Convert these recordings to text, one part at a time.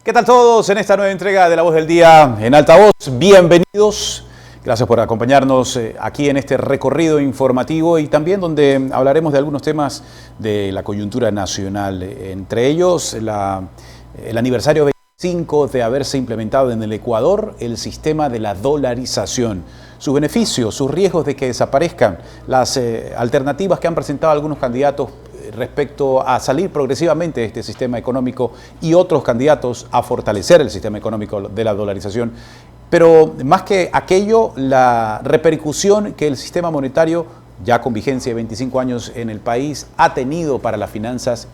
¿Qué tal todos en esta nueva entrega de La Voz del Día en Altavoz? Bienvenidos. Gracias por acompañarnos aquí en este recorrido informativo y también donde hablaremos de algunos temas de la coyuntura nacional. Entre ellos, el aniversario 25 de haberse implementado en el Ecuador el sistema de la dolarización. Sus beneficios, sus riesgos de que desaparezcan, las alternativas que han presentado algunos candidatos respecto a salir progresivamente de este sistema económico y otros candidatos a fortalecer el sistema económico de la dolarización. Pero más que aquello, la repercusión que el sistema monetario, ya con vigencia de 25 años en el país, ha tenido para las finanzas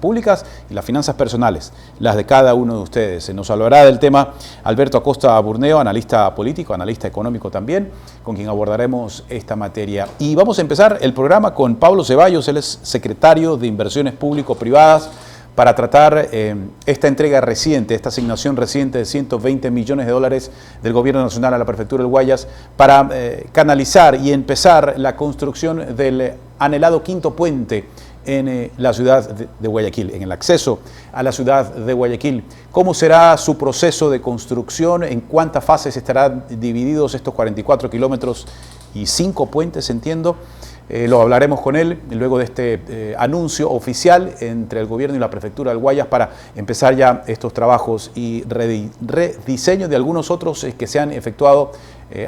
públicas y las finanzas personales, las de cada uno de ustedes. Nos hablará del tema Alberto Acosta Burneo, analista político, analista económico también, con quien abordaremos esta materia. Y vamos a empezar el programa con Pablo Ceballos, él es secretario de Inversiones Público-Privadas, para tratar esta entrega reciente, esta asignación reciente de 120 millones de dólares del Gobierno Nacional a la Prefectura del Guayas para canalizar y empezar la construcción del anhelado quinto puente en la ciudad de Guayaquil, en el acceso a la ciudad de Guayaquil. ¿Cómo será su proceso de construcción? ¿En cuántas fases estarán divididos estos 44 kilómetros y 5 puentes, entiendo? Lo hablaremos con él luego de este anuncio oficial entre el gobierno y la prefectura del Guayas para empezar ya estos trabajos y rediseño de algunos otros que se han efectuado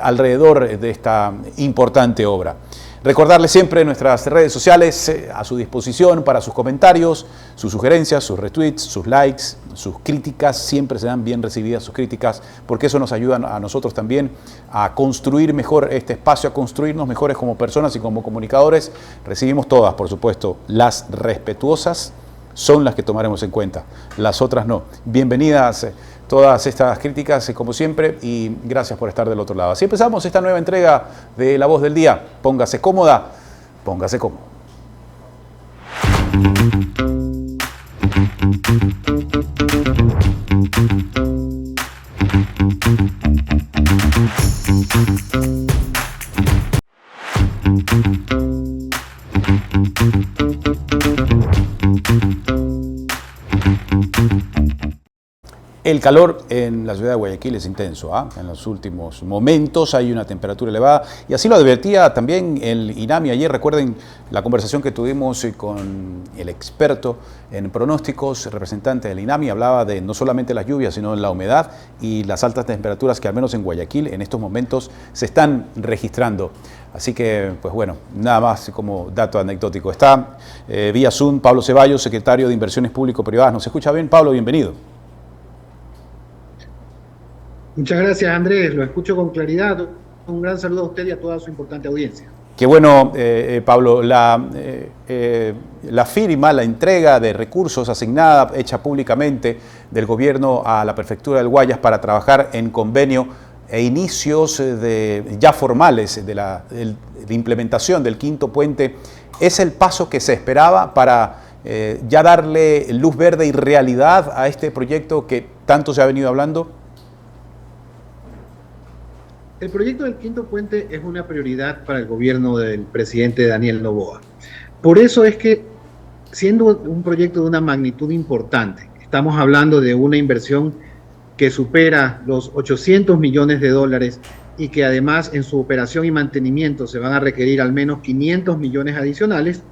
alrededor de esta importante obra. Recordarles siempre nuestras redes sociales a su disposición para sus comentarios, sus sugerencias, sus retweets, sus likes, sus críticas. Siempre serán bien recibidas sus críticas porque eso nos ayuda a nosotros también a construir mejor este espacio, a construirnos mejores como personas y como comunicadores. Recibimos todas, por supuesto, las respetuosas son las que tomaremos en cuenta, las otras no. Bienvenidas todas estas críticas, como siempre, y gracias por estar del otro lado. Así empezamos esta nueva entrega de La Voz del Día. Póngase cómoda, póngase cómodo. El calor en la ciudad de Guayaquil es intenso, En los últimos momentos hay una temperatura elevada y así lo advertía también el INAMI. Ayer recuerden la conversación que tuvimos con el experto en pronósticos, representante del INAMI, hablaba de no solamente las lluvias, sino la humedad y las altas temperaturas que al menos en Guayaquil en estos momentos se están registrando. Así que, pues bueno, nada más como dato anecdótico. Está vía Zoom Pablo Ceballos, secretario de Inversiones Público-Privadas. ¿Nos escucha bien, Pablo? Bienvenido. Muchas gracias, Andrés. Lo escucho con claridad. Un gran saludo a usted y a toda su importante audiencia. Qué bueno, Pablo. La firma, la entrega de recursos asignada, hecha públicamente del gobierno a la prefectura del Guayas para trabajar en convenio e inicios ya formales de implementación del quinto puente, ¿es el paso que se esperaba para ya darle luz verde y realidad a este proyecto que tanto se ha venido hablando? El proyecto del quinto puente es una prioridad para el gobierno del presidente Daniel Noboa. Por eso es que, siendo un proyecto de una magnitud importante, estamos hablando de una inversión que supera los 800 millones de dólares y que además en su operación y mantenimiento se van a requerir al menos 500 millones adicionales,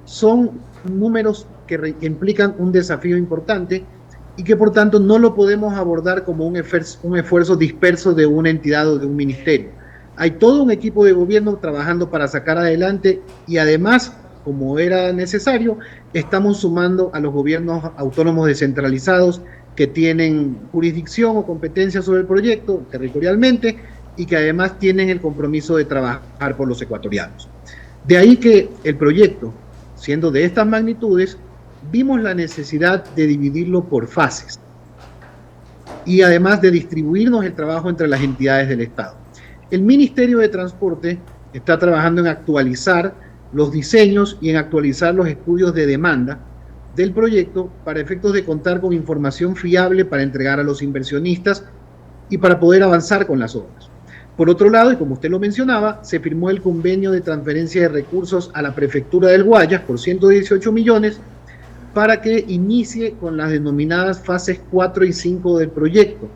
son números que implican un desafío importante y que por tanto no lo podemos abordar como un esfuerzo disperso de una entidad o de un ministerio. Hay todo un equipo de gobierno trabajando para sacar adelante y además, como era necesario, estamos sumando a los gobiernos autónomos descentralizados que tienen jurisdicción o competencia sobre el proyecto territorialmente y que además tienen el compromiso de trabajar por los ecuatorianos. De ahí que el proyecto, siendo de estas magnitudes, vimos la necesidad de dividirlo por fases y además de distribuirnos el trabajo entre las entidades del Estado. El Ministerio de Transporte está trabajando en actualizar los diseños y en actualizar los estudios de demanda del proyecto para efectos de contar con información fiable para entregar a los inversionistas y para poder avanzar con las obras. Por otro lado, y como usted lo mencionaba, se firmó el convenio de transferencia de recursos a la Prefectura del Guayas por 118 millones para que inicie con las denominadas fases 4 y 5 del proyecto,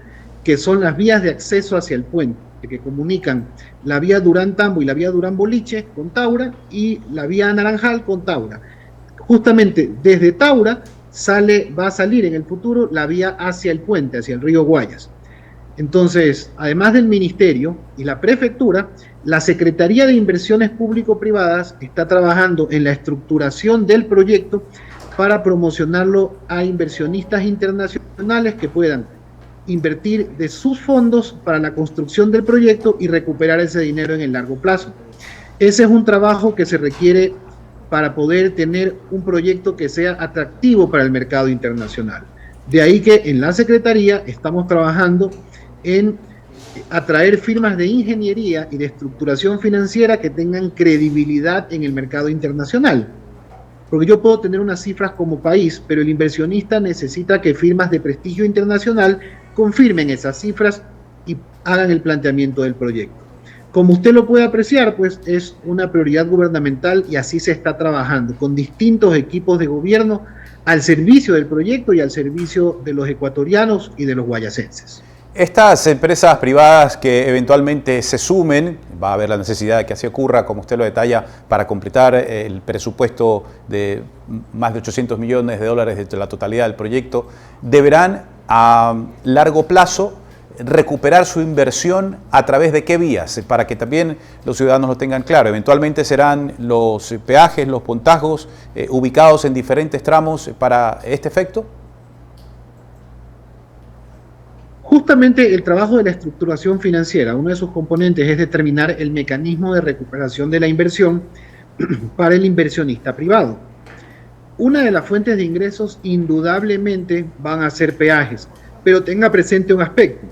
que son las vías de acceso hacia el puente, que comunican la vía Durán-Tambo y la vía Durán-Boliche con Taura y la vía Naranjal con Taura. Justamente desde Taura va a salir en el futuro la vía hacia el puente, hacia el río Guayas. Entonces, además del Ministerio y la Prefectura, la Secretaría de Inversiones Público-Privadas está trabajando en la estructuración del proyecto para promocionarlo a inversionistas internacionales que puedan invertir de sus fondos para la construcción del proyecto y recuperar ese dinero en el largo plazo. Ese es un trabajo que se requiere para poder tener un proyecto que sea atractivo para el mercado internacional. De ahí que en la Secretaría estamos trabajando en atraer firmas de ingeniería y de estructuración financiera que tengan credibilidad en el mercado internacional. Porque yo puedo tener unas cifras como país, pero el inversionista necesita que firmas de prestigio internacional confirmen esas cifras y hagan el planteamiento del proyecto. Como usted lo puede apreciar, pues es una prioridad gubernamental y así se está trabajando con distintos equipos de gobierno al servicio del proyecto y al servicio de los ecuatorianos y de los guayasenses. Estas empresas privadas que eventualmente se sumen, va a haber la necesidad de que así ocurra, como usted lo detalla, para completar el presupuesto de más de 800 millones de dólares de la totalidad del proyecto, deberán a largo plazo recuperar su inversión a través de qué vías, para que también los ciudadanos lo tengan claro. Eventualmente serán los peajes, los puntajos ubicados en diferentes tramos para este efecto. Justamente el trabajo de la estructuración financiera, uno de sus componentes es determinar el mecanismo de recuperación de la inversión para el inversionista privado. Una de las fuentes de ingresos indudablemente van a ser peajes, pero tenga presente un aspecto.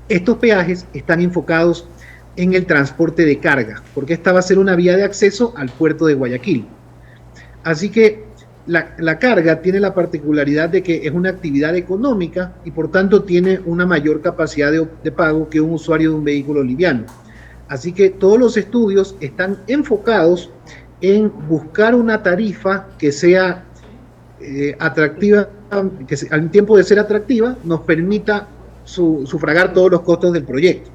Estos peajes están enfocados en el transporte de carga, porque esta va a ser una vía de acceso al puerto de Guayaquil. Así que la carga tiene la particularidad de que es una actividad económica y por tanto tiene una mayor capacidad de pago que un usuario de un vehículo liviano. Así que todos los estudios están enfocados en buscar una tarifa que sea atractiva, que al tiempo de ser atractiva nos permita sufragar todos los costos del proyecto.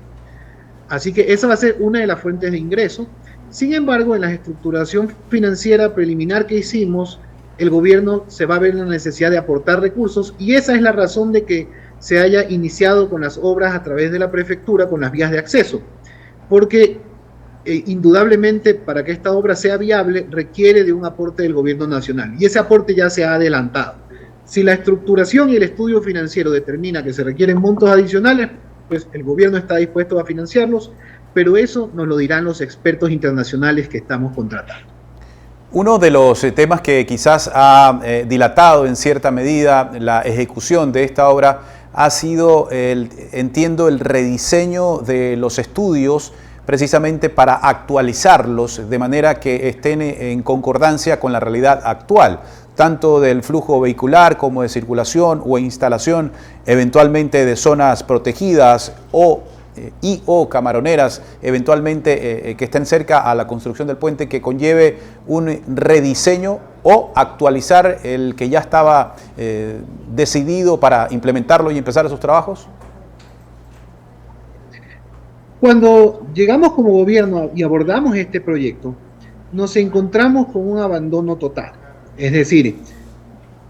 Así que esa va a ser una de las fuentes de ingreso. Sin embargo, en la estructuración financiera preliminar que hicimos, el gobierno se va a ver la necesidad de aportar recursos y esa es la razón de que se haya iniciado con las obras a través de la prefectura con las vías de acceso, porque indudablemente para que esta obra sea viable requiere de un aporte del gobierno nacional y ese aporte ya se ha adelantado. Si la estructuración y el estudio financiero determina que se requieren montos adicionales, pues el gobierno está dispuesto a financiarlos, pero eso nos lo dirán los expertos internacionales que estamos contratando. Uno de los temas que quizás ha dilatado en cierta medida la ejecución de esta obra ha sido, entiendo, el rediseño de los estudios precisamente para actualizarlos de manera que estén en concordancia con la realidad actual, tanto del flujo vehicular como de circulación o instalación eventualmente de zonas protegidas o camaroneras eventualmente que estén cerca a la construcción del puente, que conlleve un rediseño o actualizar el que ya estaba decidido para implementarlo y empezar esos trabajos? Cuando llegamos como gobierno y abordamos este proyecto, nos encontramos con un abandono total. Es decir,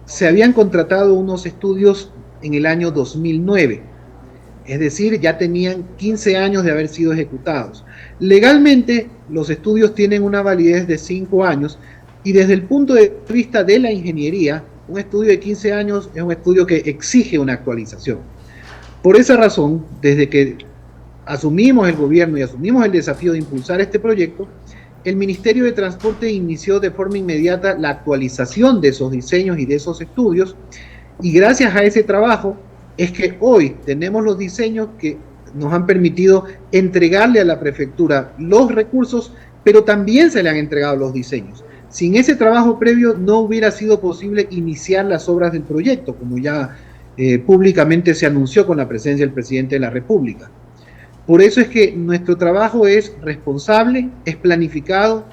se habían contratado unos estudios en el año 2009. Es decir, ya tenían 15 años de haber sido ejecutados. Legalmente, los estudios tienen una validez de 5 años y desde el punto de vista de la ingeniería, un estudio de 15 años es un estudio que exige una actualización. Por esa razón, desde que asumimos el gobierno y asumimos el desafío de impulsar este proyecto, el Ministerio de Transporte inició de forma inmediata la actualización de esos diseños y de esos estudios, y gracias a ese trabajo es que hoy tenemos los diseños que nos han permitido entregarle a la prefectura los recursos, pero también se le han entregado los diseños. Sin ese trabajo previo no hubiera sido posible iniciar las obras del proyecto, como ya públicamente se anunció con la presencia del presidente de la República. Por eso es que nuestro trabajo es responsable, es planificado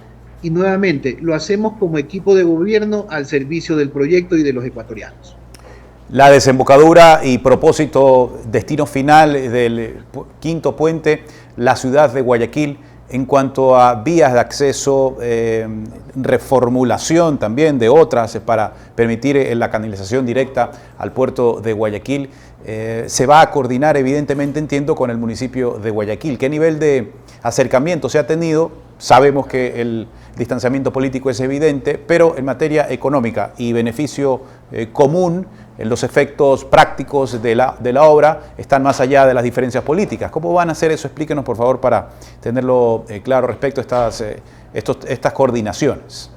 y nuevamente lo hacemos como equipo de gobierno al servicio del proyecto y de los ecuatorianos. La desembocadura y propósito, destino final del quinto puente, la ciudad de Guayaquil, en cuanto a vías de acceso, reformulación también de otras para permitir la canalización directa al puerto de Guayaquil, se va a coordinar evidentemente, entiendo, con el municipio de Guayaquil. ¿Qué nivel de acercamiento se ha tenido? Sabemos que el distanciamiento político es evidente, pero en materia económica y beneficio común, los efectos prácticos de la obra están más allá de las diferencias políticas. ¿Cómo van a hacer eso? Explíquenos, por favor, para tenerlo claro respecto a estas coordinaciones.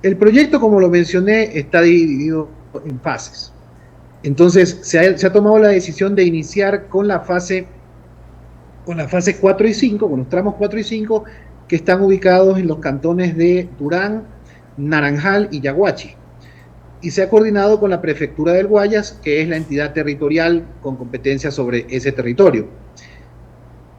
El proyecto, como lo mencioné, está dividido en fases. Entonces, se ha tomado la decisión de iniciar con la fase 4 y 5, con los tramos 4 y 5, que están ubicados en los cantones de Durán, Naranjal y Yaguachi. Y se ha coordinado con la Prefectura del Guayas, que es la entidad territorial con competencia sobre ese territorio.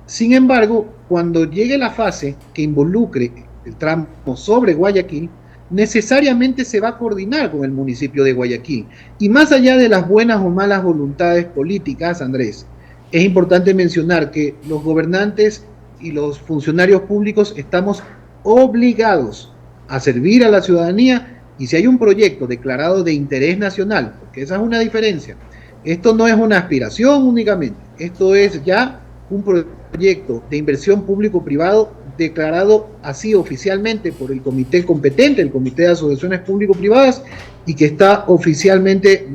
Sin embargo, cuando llegue la fase que involucre el tramo sobre Guayaquil, necesariamente se va a coordinar con el municipio de Guayaquil. Y más allá de las buenas o malas voluntades políticas, Andrés, es importante mencionar que los gobernantes y los funcionarios públicos estamos obligados a servir a la ciudadanía, y si hay un proyecto declarado de interés nacional, porque esa es una diferencia, esto no es una aspiración únicamente, esto es ya un proyecto de inversión público-privado declarado así oficialmente por el comité competente, el Comité de Asociaciones Público-Privadas, y que está oficialmente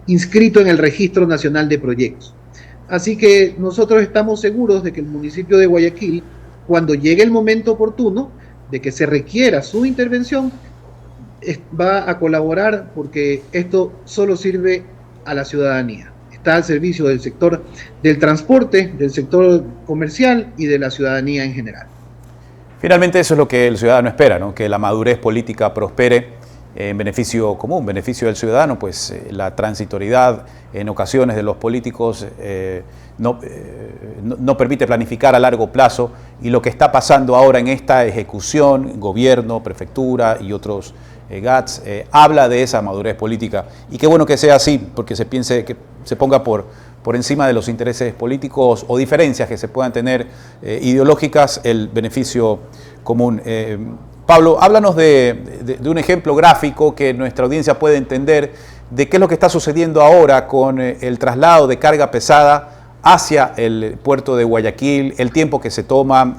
inscrito en el Registro Nacional de Proyectos. Así que nosotros estamos seguros de que el municipio de Guayaquil, cuando llegue el momento oportuno de que se requiera su intervención, va a colaborar, porque esto solo sirve a la ciudadanía. Está al servicio del sector del transporte, del sector comercial y de la ciudadanía en general. Finalmente eso es lo que el ciudadano espera, ¿no? Que la madurez política prospere en beneficio común, beneficio del ciudadano, pues la transitoriedad en ocasiones de los políticos no permite planificar a largo plazo, y lo que está pasando ahora en esta ejecución, gobierno, prefectura y otros GATS, habla de esa madurez política, y qué bueno que sea así, porque que se ponga por encima de los intereses políticos o diferencias que se puedan tener ideológicas, el beneficio común. Pablo, háblanos de un ejemplo gráfico que nuestra audiencia puede entender de qué es lo que está sucediendo ahora con el traslado de carga pesada hacia el puerto de Guayaquil, el tiempo que se toma,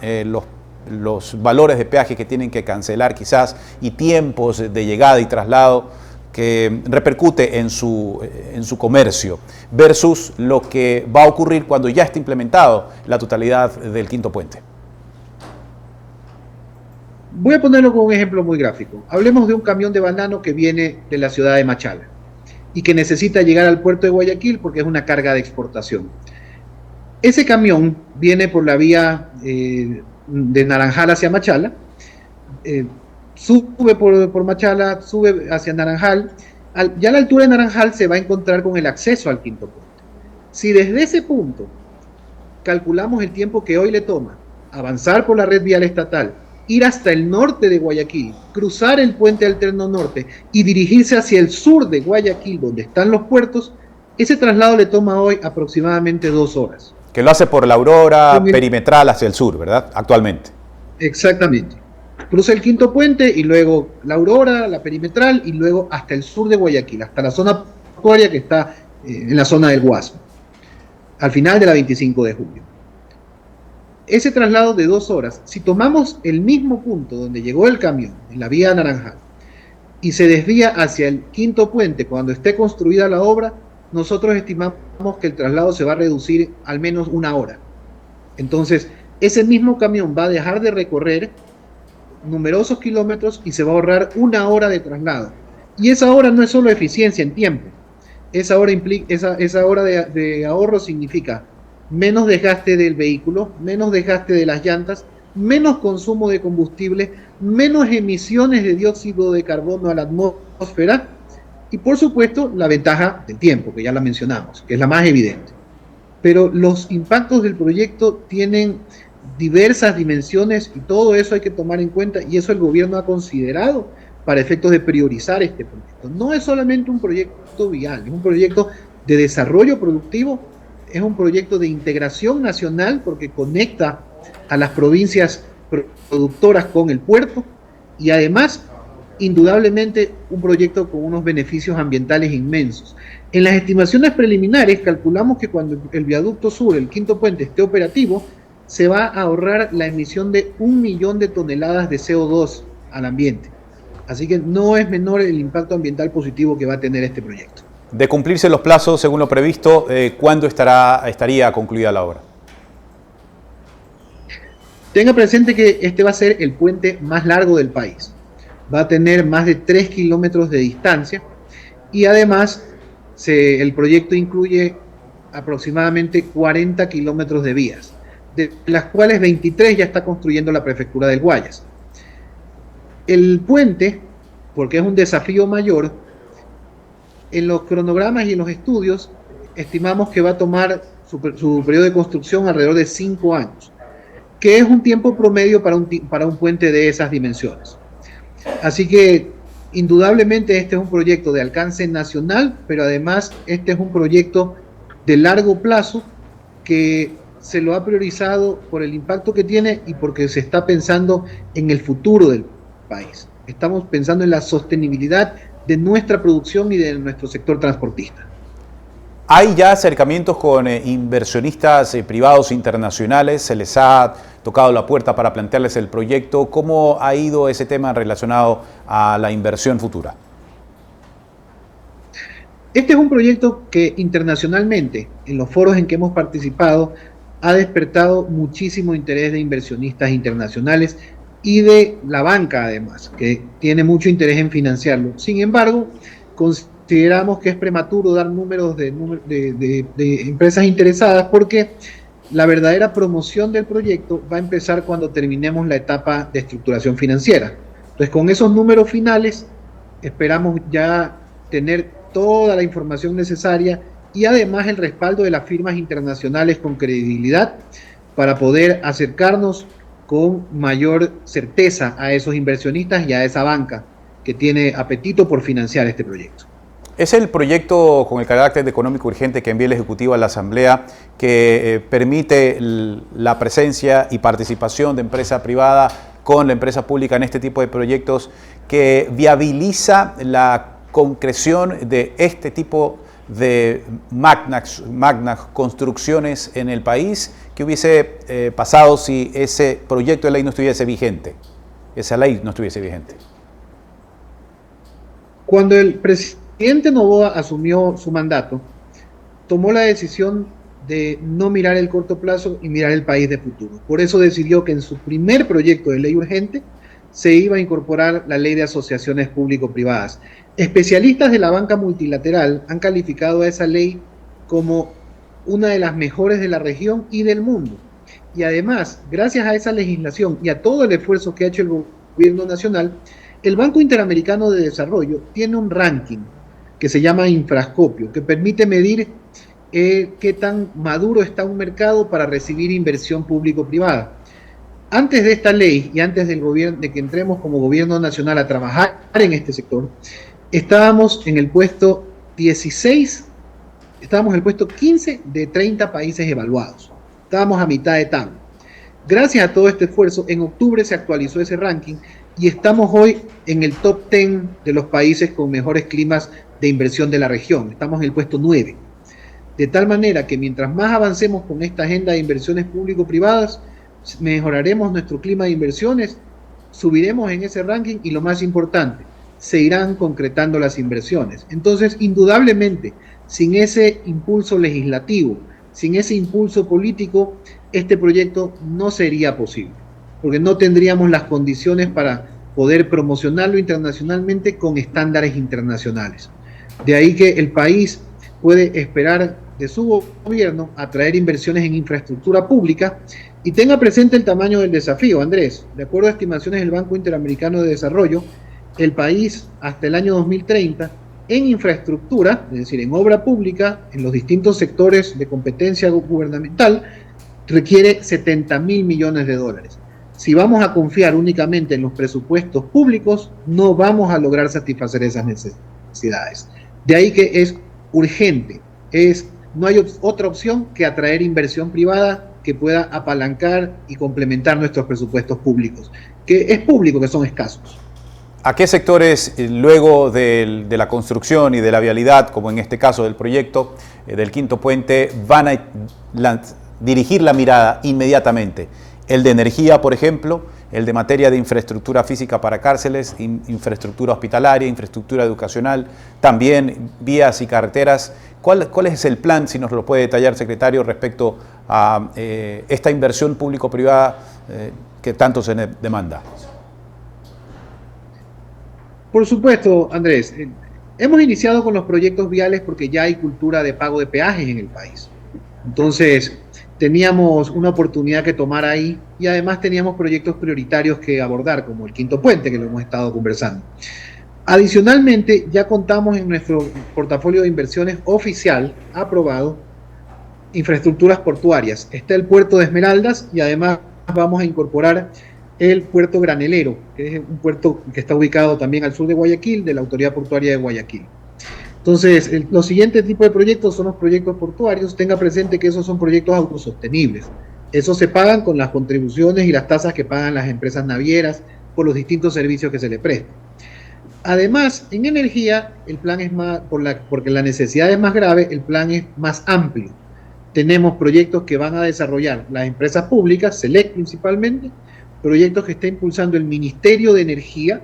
los valores de peaje que tienen que cancelar quizás, y tiempos de llegada y traslado que repercute en su comercio, versus lo que va a ocurrir cuando ya esté implementado la totalidad del quinto puente. Voy a ponerlo con un ejemplo muy gráfico. Hablemos de un camión de banano que viene de la ciudad de Machala y que necesita llegar al puerto de Guayaquil porque es una carga de exportación. Ese camión viene por la vía de Naranjal hacia Machala, sube por Machala, sube hacia Naranjal. Ya a la altura de Naranjal se va a encontrar con el acceso al quinto puente. Si desde ese punto calculamos el tiempo que hoy le toma avanzar por la red vial estatal, ir hasta el norte de Guayaquil, cruzar el puente alterno norte y dirigirse hacia el sur de Guayaquil, donde están los puertos, ese traslado le toma hoy aproximadamente 2 horas. Que lo hace por la Aurora perimetral hacia el sur, ¿verdad? Actualmente. Exactamente. Cruza el quinto puente y luego la Aurora, la perimetral, y luego hasta el sur de Guayaquil, hasta la zona portuaria que está en la zona del Guasmo, al final de la 25 de julio. Ese traslado de 2 horas, si tomamos el mismo punto donde llegó el camión, en la vía Naranjal, y se desvía hacia el quinto puente cuando esté construida la obra, nosotros estimamos que el traslado se va a reducir al menos una hora. Entonces, ese mismo camión va a dejar de recorrer numerosos kilómetros y se va a ahorrar una hora de traslado. Y esa hora no es solo eficiencia en tiempo, esa hora de ahorro significa menos desgaste del vehículo, menos desgaste de las llantas, menos consumo de combustible, menos emisiones de dióxido de carbono a la atmósfera y por supuesto la ventaja del tiempo, que ya la mencionamos, que es la más evidente. Pero los impactos del proyecto tienen diversas dimensiones y todo eso hay que tomar en cuenta y eso el gobierno ha considerado para efectos de priorizar este proyecto. No es solamente un proyecto vial, es un proyecto de desarrollo productivo, es un proyecto de integración nacional porque conecta a las provincias productoras con el puerto y además, indudablemente, un proyecto con unos beneficios ambientales inmensos. En las estimaciones preliminares calculamos que cuando el viaducto sur, el quinto puente, esté operativo, se va a ahorrar la emisión de 1 millón de toneladas de CO2 al ambiente. Así que no es menor el impacto ambiental positivo que va a tener este proyecto. De cumplirse los plazos según lo previsto, ¿cuándo estaría concluida la obra? Tenga presente que este va a ser el puente más largo del país. Va a tener más de 3 kilómetros de distancia y además el proyecto incluye aproximadamente 40 kilómetros de vías, de las cuales 23 ya está construyendo la prefectura del Guayas. El puente, porque es un desafío mayor, en los cronogramas y en los estudios estimamos que va a tomar su periodo de construcción alrededor de 5 años, que es un tiempo promedio para un puente de esas dimensiones. Así que indudablemente este es un proyecto de alcance nacional, pero además este es un proyecto de largo plazo que se lo ha priorizado por el impacto que tiene y porque se está pensando en el futuro del país. Estamos pensando en la sostenibilidad de nuestra producción y de nuestro sector transportista. ¿Hay ya acercamientos con inversionistas privados internacionales? ¿Se les ha tocado la puerta para plantearles el proyecto? ¿Cómo ha ido ese tema relacionado a la inversión futura? Este es un proyecto que internacionalmente, en los foros en que hemos participado, ha despertado muchísimo interés de inversionistas internacionales y de la banca además, que tiene mucho interés en financiarlo. Sin embargo, consideramos que es prematuro dar números de empresas interesadas porque la verdadera promoción del proyecto va a empezar cuando terminemos la etapa de estructuración financiera. Entonces, con esos números finales, esperamos ya tener toda la información necesaria y además el respaldo de las firmas internacionales con credibilidad para poder acercarnos con mayor certeza a esos inversionistas y a esa banca que tiene apetito por financiar este proyecto. Es el proyecto con el carácter económico urgente que envía el Ejecutivo a la Asamblea que permite la presencia y participación de empresa privada con la empresa pública en este tipo de proyectos, que viabiliza la concreción de este tipo de magnas construcciones en el país. ¿Qué hubiese pasado si ese proyecto de ley no estuviese vigente? Esa ley no estuviese vigente. Cuando el presidente Noboa asumió su mandato, tomó la decisión de no mirar el corto plazo y mirar el país de futuro. Por eso decidió que en su primer proyecto de ley urgente se iba a incorporar la ley de asociaciones público-privadas. Especialistas de la banca multilateral han calificado a esa ley como una de las mejores de la región y del mundo. Y además, gracias a esa legislación y a todo el esfuerzo que ha hecho el gobierno nacional, el Banco Interamericano de Desarrollo tiene un ranking que se llama Infrascopio, que permite medir qué tan maduro está un mercado para recibir inversión público-privada. Antes de esta ley y antes de que entremos como gobierno nacional a trabajar en este sector, estábamos en el puesto 16, estábamos en el puesto 15 de 30 países evaluados. Estábamos a mitad de tabla. Gracias a todo este esfuerzo, en octubre se actualizó ese ranking y estamos hoy en el top 10 de los países con mejores climas de inversión de la región. Estamos en el puesto 9. De tal manera que mientras más avancemos con esta agenda de inversiones público-privadas, mejoraremos nuestro clima de inversiones, subiremos en ese ranking y lo más importante, se irán concretando las inversiones. Entonces, indudablemente, sin ese impulso legislativo, sin ese impulso político, este proyecto no sería posible, porque no tendríamos las condiciones para poder promocionarlo internacionalmente con estándares internacionales. De ahí que el país puede esperar de su gobierno atraer inversiones en infraestructura pública y tenga presente el tamaño del desafío, Andrés. De acuerdo a estimaciones del Banco Interamericano de Desarrollo, el país hasta el año 2030 en infraestructura, es decir, en obra pública, en los distintos sectores de competencia gubernamental, requiere 70.000 millones de dólares. Si vamos a confiar únicamente en los presupuestos públicos, no vamos a lograr satisfacer esas necesidades. De ahí que es urgente, no hay otra opción que atraer inversión privada que pueda apalancar y complementar nuestros presupuestos públicos, que es público, que son escasos. ¿A qué sectores, luego de la construcción y de la vialidad, como en este caso del proyecto del quinto puente, van a dirigir la mirada inmediatamente? El de energía, por ejemplo, el de materia de infraestructura física para cárceles, infraestructura hospitalaria, infraestructura educacional, también vías y carreteras. ¿Cuál es el plan, si nos lo puede detallar, secretario, respecto a esta inversión público-privada que tanto se demanda? Por supuesto, Andrés. Hemos iniciado con los proyectos viales porque ya hay cultura de pago de peajes en el país. Entonces, teníamos una oportunidad que tomar ahí y además teníamos proyectos prioritarios que abordar, como el quinto puente, que lo hemos estado conversando. Adicionalmente, ya contamos en nuestro portafolio de inversiones oficial aprobado infraestructuras portuarias. Está el puerto de Esmeraldas y además vamos a incorporar el puerto Granelero, que es un puerto que está ubicado también al sur de Guayaquil, de la Autoridad Portuaria de Guayaquil. Entonces, los siguientes tipos de proyectos son los proyectos portuarios. Tenga presente que esos son proyectos autosostenibles. Esos se pagan con las contribuciones y las tasas que pagan las empresas navieras por los distintos servicios que se le prestan. Además, en energía, el plan es más, porque la necesidad es más grave, el plan es más amplio. Tenemos proyectos que van a desarrollar las empresas públicas, SELEC principalmente, proyectos que está impulsando el Ministerio de Energía,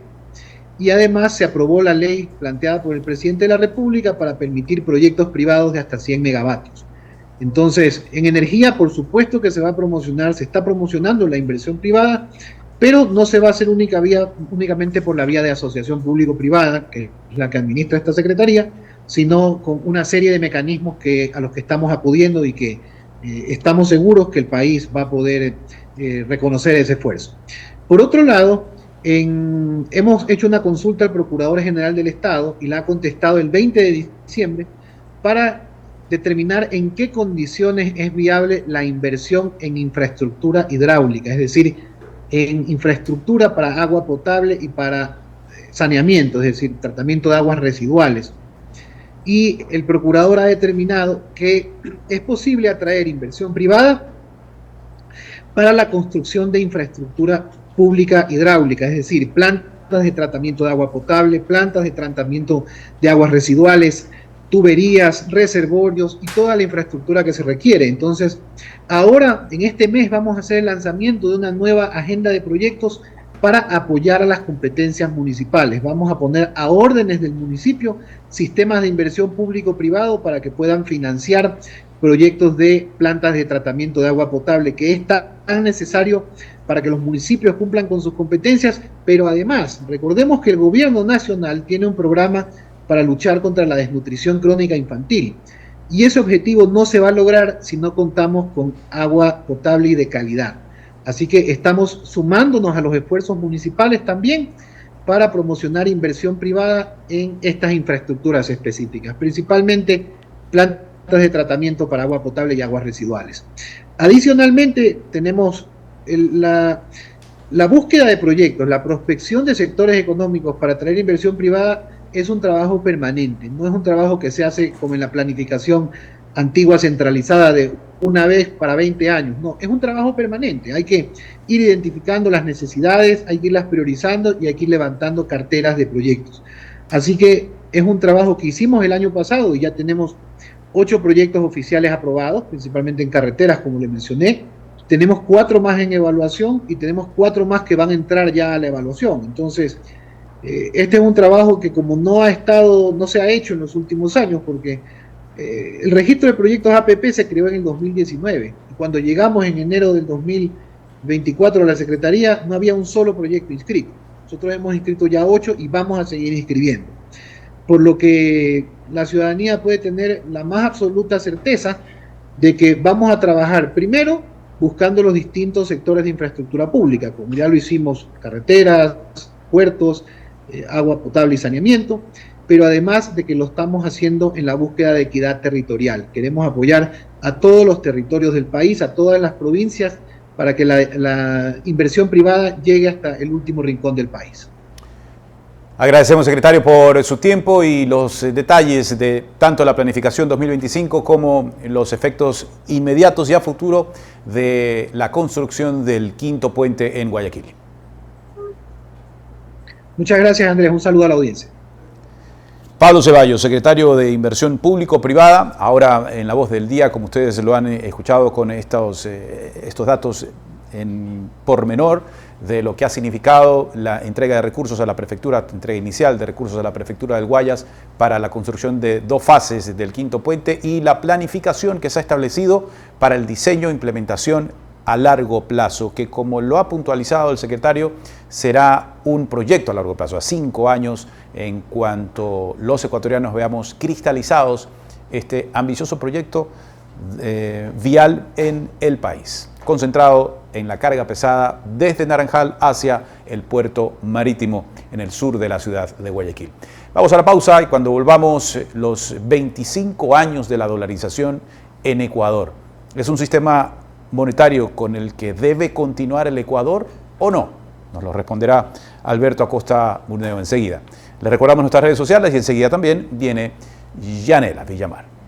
y además se aprobó la ley planteada por el presidente de la República para permitir proyectos privados de hasta 100 megavatios. Entonces, en energía, por supuesto que se va a promocionar, se está promocionando la inversión privada, pero no se va a hacer únicamente por la vía de asociación público-privada, que es la que administra esta secretaría, sino con una serie de mecanismos a los que estamos acudiendo y que estamos seguros que el país va a poder reconocer ese esfuerzo. Por otro lado, hemos hecho una consulta al Procurador General del Estado y la ha contestado el 20 de diciembre para determinar en qué condiciones es viable la inversión en infraestructura hidráulica, es decir, en infraestructura para agua potable y para saneamiento, es decir, tratamiento de aguas residuales. Y el procurador ha determinado que es posible atraer inversión privada para la construcción de infraestructura pública hidráulica, es decir, plantas de tratamiento de agua potable, plantas de tratamiento de aguas residuales, tuberías, reservorios y toda la infraestructura que se requiere. Entonces, ahora en este mes vamos a hacer el lanzamiento de una nueva agenda de proyectos para apoyar a las competencias municipales. Vamos a poner a órdenes del municipio sistemas de inversión público-privado para que puedan financiar proyectos de plantas de tratamiento de agua potable, que es tan necesario para que los municipios cumplan con sus competencias, pero además, recordemos que el gobierno nacional tiene un programa para luchar contra la desnutrición crónica infantil, y ese objetivo no se va a lograr si no contamos con agua potable y de calidad. Así que estamos sumándonos a los esfuerzos municipales también para promocionar inversión privada en estas infraestructuras específicas, principalmente plantas de tratamiento para agua potable y aguas residuales. Adicionalmente, tenemos la búsqueda de proyectos, la prospección de sectores económicos para atraer inversión privada es un trabajo permanente, no es un trabajo que se hace como en la planificación antigua centralizada de una vez para 20 años, no, es un trabajo permanente, hay que ir identificando las necesidades, hay que irlas priorizando y hay que ir levantando carteras de proyectos. Así que es un trabajo que hicimos el año pasado y ya tenemos 8 proyectos oficiales aprobados, principalmente en carreteras, como le mencioné. Tenemos 4 más en evaluación y tenemos 4 más que van a entrar ya a la evaluación. Entonces, Este es un trabajo que como no se ha hecho en los últimos años, porque el registro de proyectos APP se creó en el 2019 y cuando llegamos en enero del 2024 a la Secretaría no había un solo proyecto inscrito. Nosotros hemos inscrito ya 8 y vamos a seguir inscribiendo. Por lo que la ciudadanía puede tener la más absoluta certeza de que vamos a trabajar primero buscando los distintos sectores de infraestructura pública, como ya lo hicimos, carreteras, puertos, agua potable y saneamiento, pero además de que lo estamos haciendo en la búsqueda de equidad territorial. Queremos apoyar a todos los territorios del país, a todas las provincias, para que la inversión privada llegue hasta el último rincón del país. Agradecemos, secretario, por su tiempo y los detalles de tanto la planificación 2025 como los efectos inmediatos y a futuro de la construcción del quinto puente en Guayaquil. Muchas gracias, Andrés. Un saludo a la audiencia. Pablo Ceballos, secretario de Inversión Público-Privada, ahora en La Voz del Día, como ustedes lo han escuchado con estos datos en pormenor de lo que ha significado la entrega de recursos a la prefectura, entrega inicial de recursos a la prefectura del Guayas para la construcción de 2 fases del quinto puente y la planificación que se ha establecido para el diseño e implementación a largo plazo, que como lo ha puntualizado el secretario, será un proyecto a largo plazo, a 5 años, en cuanto los ecuatorianos veamos cristalizados este ambicioso proyecto vial en el país, concentrado en la carga pesada desde Naranjal hacia el puerto marítimo en el sur de la ciudad de Guayaquil. Vamos a la pausa y cuando volvamos, los 25 años de la dolarización en Ecuador. ¿Es un sistema monetario con el que debe continuar el Ecuador o no? Nos lo responderá Alberto Acosta Murneo enseguida. Les recordamos nuestras redes sociales y enseguida también viene Yanela Villamar.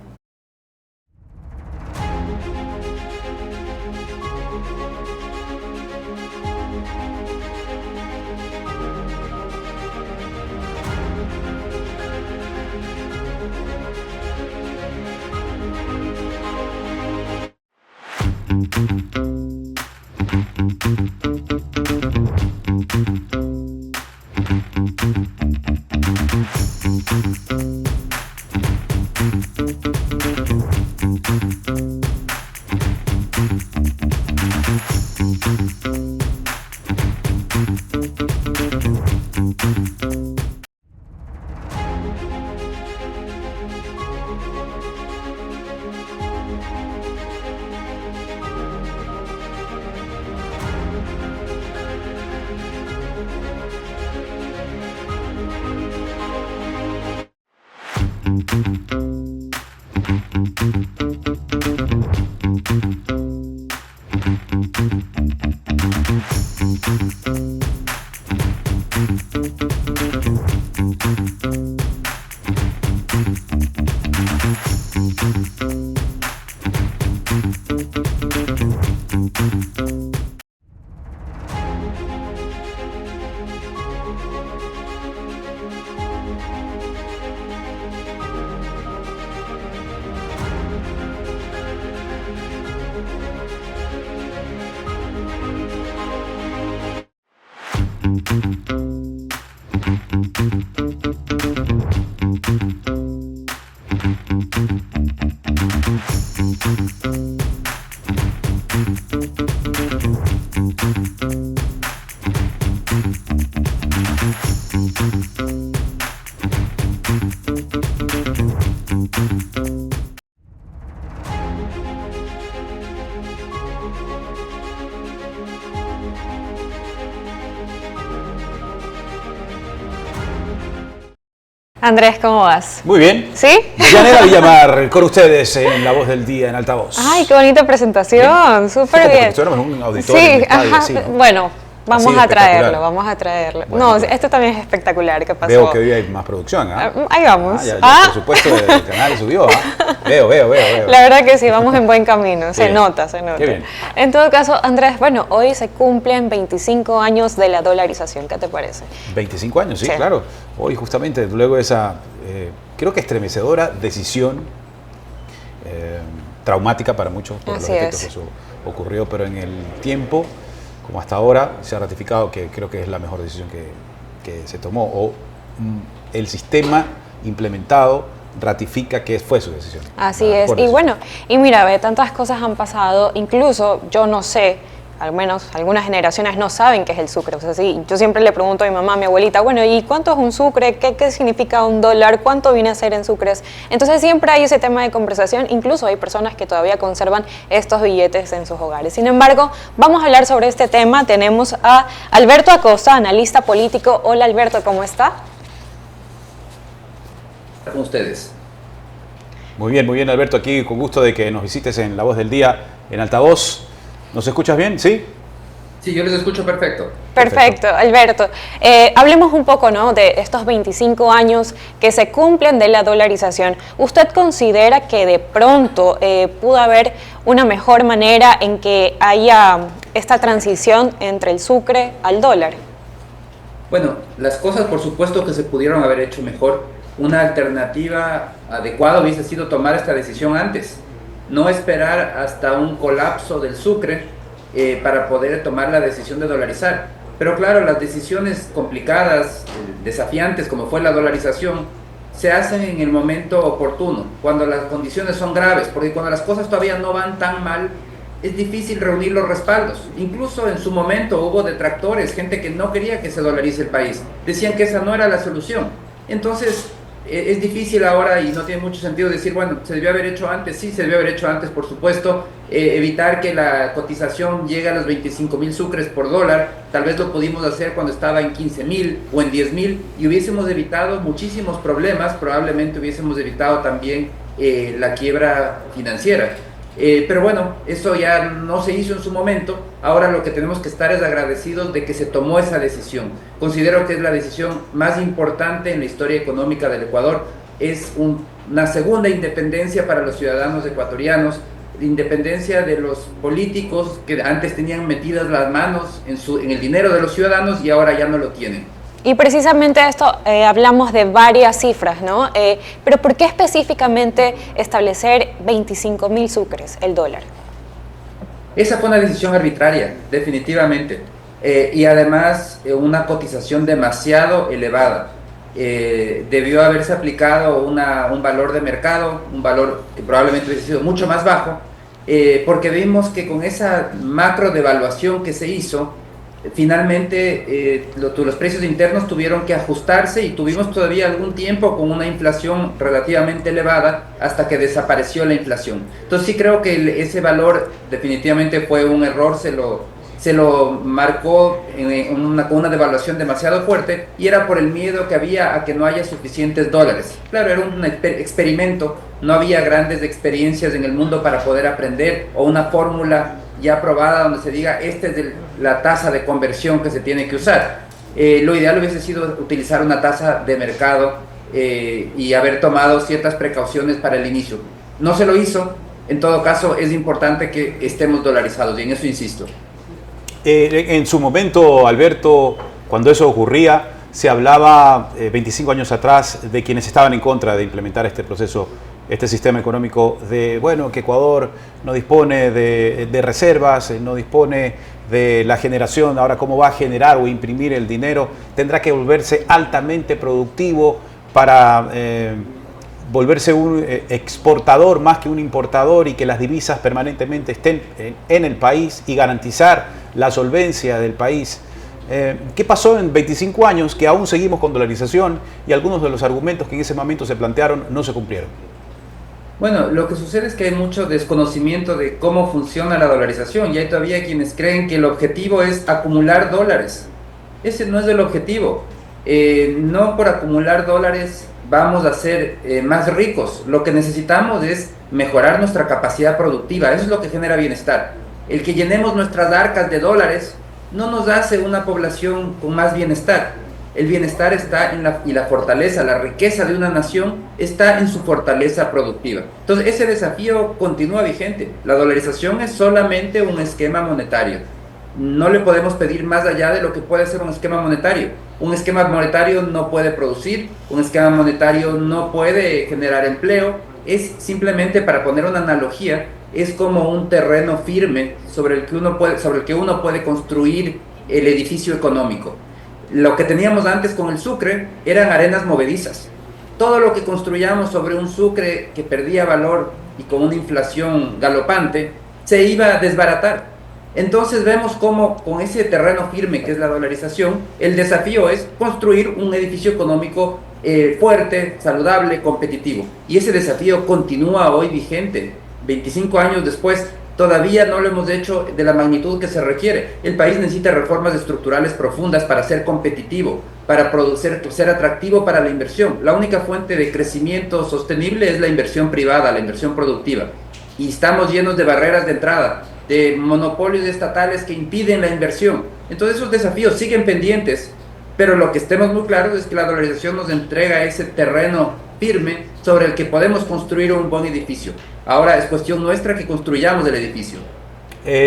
Andrés, ¿cómo vas? Muy bien. ¿Sí? Yanela Villamar, con ustedes en La Voz del Día en Altavoz. Ay, qué bonita presentación, súper bien. Estuviéramos en un auditorio. Sí, en estadio, ajá, así, ¿no? bueno, vamos Así a de traerlo, espectacular. vamos a traerlo. Bueno, No, pues. esto también es espectacular, ¿qué pasó? Veo que hoy hay más producción, ¿ah? Ahí vamos. Ya, por supuesto, el canal subió, ¿ah? Veo. La verdad que sí, vamos en buen camino, se Bien. nota, se nota. Qué bien. En todo caso, Andrés, bueno, hoy se cumplen 25 años de la dolarización, ¿qué te parece? 25 años, sí, Sí. claro. Hoy justamente, luego de esa, creo que estremecedora decisión, traumática para muchos por los Así efectos es. que eso ocurrió, pero en el tiempo, como hasta ahora, se ha ratificado que creo que es la mejor decisión que se tomó o el sistema implementado ratifica que fue su decisión. Así es. Y bueno, y mira, ve, tantas cosas han pasado, incluso yo no sé, al menos algunas generaciones no saben qué es el sucre. O sea, sí, yo siempre le pregunto a mi mamá, a mi abuelita, bueno, ¿y cuánto es un sucre? ¿Qué significa un dólar? ¿Cuánto viene a ser en sucres? Entonces siempre hay ese tema de conversación, incluso hay personas que todavía conservan estos billetes en sus hogares. Sin embargo, vamos a hablar sobre este tema. Tenemos a Alberto Acosta, analista político. Hola Alberto, ¿cómo está? Con ustedes. Muy bien Alberto, aquí con gusto de que nos visites en La Voz del Día en Altavoz. ¿Nos escuchas bien? ¿Sí? Sí, yo les escucho perfecto. Perfecto, Alberto. Hablemos un poco, ¿no?, de estos 25 años que se cumplen de la dolarización. ¿Usted considera que de pronto pudo haber una mejor manera en que haya esta transición entre el sucre al dólar? Bueno, las cosas por supuesto que se pudieron haber hecho mejor. Una alternativa adecuada hubiese sido tomar esta decisión antes, no esperar hasta un colapso del sucre para poder tomar la decisión de dolarizar. Pero claro, las decisiones complicadas, desafiantes como fue la dolarización, se hacen en el momento oportuno, cuando las condiciones son graves, porque cuando las cosas todavía no van tan mal, es difícil reunir los respaldos. Incluso en su momento hubo detractores, gente que no quería que se dolarice el país, decían que esa no era la solución. Entonces, es difícil ahora y no tiene mucho sentido decir, bueno, se debió haber hecho antes. Sí, se debió haber hecho antes, por supuesto. Evitar que la cotización llegue a los 25,000 sucres por dólar. Tal vez lo pudimos hacer cuando estaba en 15,000 o en 10,000 y hubiésemos evitado muchísimos problemas. Probablemente hubiésemos evitado también la quiebra financiera. Pero bueno, eso ya no se hizo en su momento. Ahora lo que tenemos que estar es agradecidos de que se tomó esa decisión. Considero que es la decisión más importante en la historia económica del Ecuador. Es una segunda independencia para los ciudadanos ecuatorianos, independencia de los políticos que antes tenían metidas las manos en el dinero de los ciudadanos y ahora ya no lo tienen. Y precisamente esto hablamos de varias cifras, ¿no? Pero ¿por qué específicamente establecer 25,000 sucres, el dólar? Esa fue una decisión arbitraria, definitivamente. Y además una cotización demasiado elevada. Debió haberse aplicado un valor de mercado, un valor que probablemente hubiese sido mucho más bajo, porque vimos que con esa macro devaluación que se hizo, finalmente los precios internos tuvieron que ajustarse y tuvimos todavía algún tiempo con una inflación relativamente elevada hasta que desapareció la inflación. Entonces sí creo que ese valor definitivamente fue un error, se lo marcó con una devaluación demasiado fuerte y era por el miedo que había a que no haya suficientes dólares. Claro, era un experimento, no había grandes experiencias en el mundo para poder aprender o una fórmula ya probada donde se diga esta es la tasa de conversión que se tiene que usar. Lo ideal hubiese sido utilizar una tasa de mercado y haber tomado ciertas precauciones para el inicio. No se lo hizo. En todo caso, es importante que estemos dolarizados y en eso insisto. En su momento, Alberto, cuando eso ocurría, se hablaba 25 años atrás de quienes estaban en contra de implementar este proceso, este sistema económico, de bueno, que Ecuador no dispone de reservas, no dispone de la generación, ahora cómo va a generar o imprimir el dinero, tendrá que volverse altamente productivo para volverse un exportador más que un importador y que las divisas permanentemente estén en el país y garantizar la solvencia del país. ¿Qué pasó en 25 años que aún seguimos con dolarización y algunos de los argumentos que en ese momento se plantearon no se cumplieron? Bueno, lo que sucede es que hay mucho desconocimiento de cómo funciona la dolarización y hay todavía quienes creen que el objetivo es acumular dólares. Ese no es el objetivo. No por acumular dólares vamos a ser más ricos. Lo que necesitamos es mejorar nuestra capacidad productiva. Eso es lo que genera bienestar. El que llenemos nuestras arcas de dólares no nos hace una población con más bienestar. El bienestar está y la fortaleza, la riqueza de una nación está en su fortaleza productiva. Entonces ese desafío continúa vigente. La dolarización es solamente un esquema monetario. No le podemos pedir más allá de lo que puede ser un esquema monetario. Un esquema monetario no puede producir, un esquema monetario no puede generar empleo. Es simplemente, para poner una analogía, es como un terreno firme sobre el que uno puede construir el edificio económico. Lo que teníamos antes con el sucre eran arenas movedizas. Todo lo que construíamos sobre un sucre que perdía valor y con una inflación galopante, se iba a desbaratar. Entonces vemos cómo con ese terreno firme que es la dolarización, el desafío es construir un edificio económico fuerte, saludable, competitivo. Y ese desafío continúa hoy vigente, 25 años después. Todavía no lo hemos hecho de la magnitud que se requiere. El país necesita reformas estructurales profundas para ser competitivo, para ser atractivo para la inversión. La única fuente de crecimiento sostenible es la inversión privada, la inversión productiva. Y estamos llenos de barreras de entrada, de monopolios estatales que impiden la inversión. Entonces esos desafíos siguen pendientes, pero lo que estemos muy claros es que la dolarización nos entrega ese terreno firme sobre el que podemos construir un buen edificio. Ahora es cuestión nuestra que construyamos el edificio.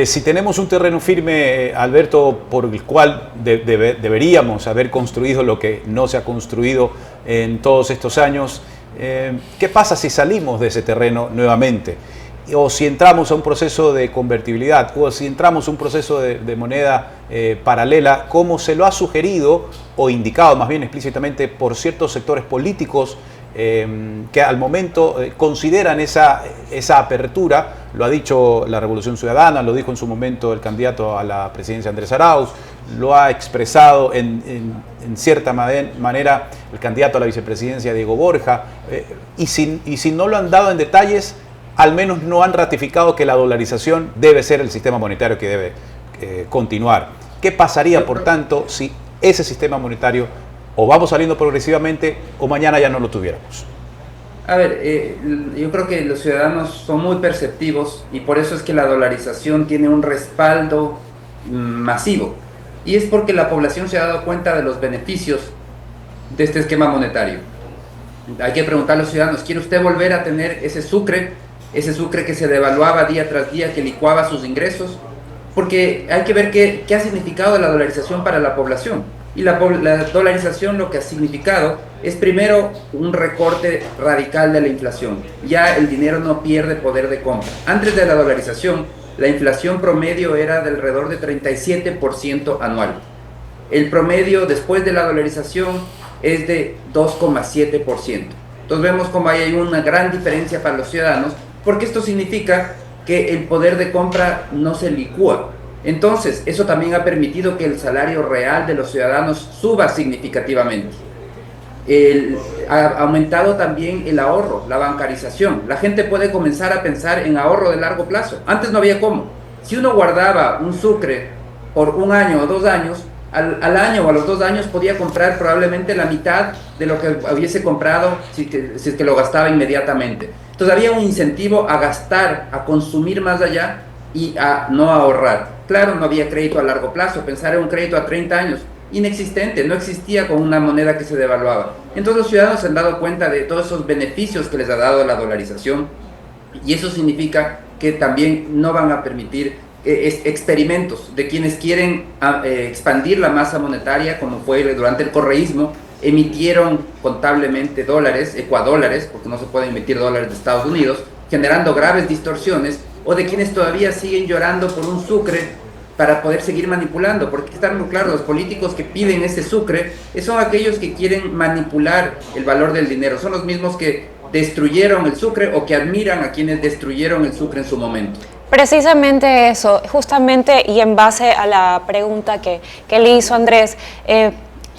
Si tenemos un terreno firme, Alberto, por el cual deberíamos haber construido lo que no se ha construido en todos estos años, ¿qué pasa si salimos de ese terreno nuevamente? O si entramos a un proceso de convertibilidad, o si entramos a un proceso de moneda paralela, como se lo ha sugerido o indicado más bien explícitamente por ciertos sectores políticos que al momento consideran esa apertura. Lo ha dicho la Revolución Ciudadana, lo dijo en su momento el candidato a la presidencia Andrés Arauz, lo ha expresado en cierta manera el candidato a la vicepresidencia Diego Borja, y si no lo han dado en detalles, al menos no han ratificado que la dolarización debe ser el sistema monetario que debe continuar. ¿Qué pasaría, por tanto, si ese sistema monetario o vamos saliendo progresivamente o mañana ya no lo tuviéramos? A ver, yo creo que los ciudadanos son muy perceptivos y por eso es que la dolarización tiene un respaldo masivo. Y es porque la población se ha dado cuenta de los beneficios de este esquema monetario. Hay que preguntar a los ciudadanos, ¿quiere usted volver a tener ese sucre que se devaluaba día tras día, que licuaba sus ingresos? Porque hay que ver qué ha significado la dolarización para la población. Y la dolarización lo que ha significado es primero un recorte radical de la inflación. Ya el dinero no pierde poder de compra. Antes de la dolarización, la inflación promedio era de alrededor de 37% anual. El promedio después de la dolarización es de 2,7%. Entonces vemos como hay una gran diferencia para los ciudadanos, porque esto significa que el poder de compra no se licúa. Entonces, eso también ha permitido que el salario real de los ciudadanos suba significativamente. Ha aumentado también el ahorro, la bancarización. La gente puede comenzar a pensar en ahorro de largo plazo. Antes no había cómo. Si uno guardaba un sucre por 1 año o 2 años, al año o a los 2 años podía comprar probablemente la mitad de lo que hubiese comprado si es que lo gastaba inmediatamente. Entonces había un incentivo a gastar, a consumir más allá y a no ahorrar. Claro, no había crédito a largo plazo. Pensar en un crédito a 30 años, inexistente, no existía con una moneda que se devaluaba. Entonces los ciudadanos se han dado cuenta de todos esos beneficios que les ha dado la dolarización, y eso significa que también no van a permitir experimentos de quienes quieren expandir la masa monetaria, como fue durante el correísmo. Emitieron contablemente dólares, ecuadólares, porque no se pueden emitir dólares de Estados Unidos, generando graves distorsiones, o de quienes todavía siguen llorando por un sucre para poder seguir manipulando, porque están muy claros, los políticos que piden ese sucre son aquellos que quieren manipular el valor del dinero, son los mismos que destruyeron el sucre o que admiran a quienes destruyeron el sucre en su momento. Precisamente eso, justamente, y en base a la pregunta que le hizo Andrés,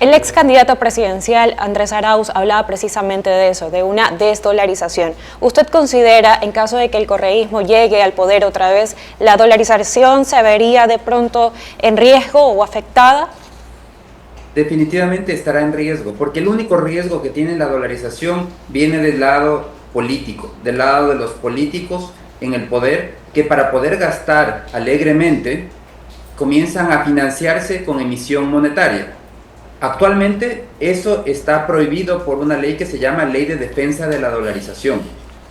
el ex candidato presidencial Andrés Arauz hablaba precisamente de eso, de una desdolarización. ¿Usted considera, en caso de que el correísmo llegue al poder otra vez, la dolarización se vería de pronto en riesgo o afectada? Definitivamente estará en riesgo, porque el único riesgo que tiene la dolarización viene del lado político, del lado de los políticos en el poder, que para poder gastar alegremente comienzan a financiarse con emisión monetaria. Actualmente eso está prohibido por una ley que se llama Ley de Defensa de la Dolarización,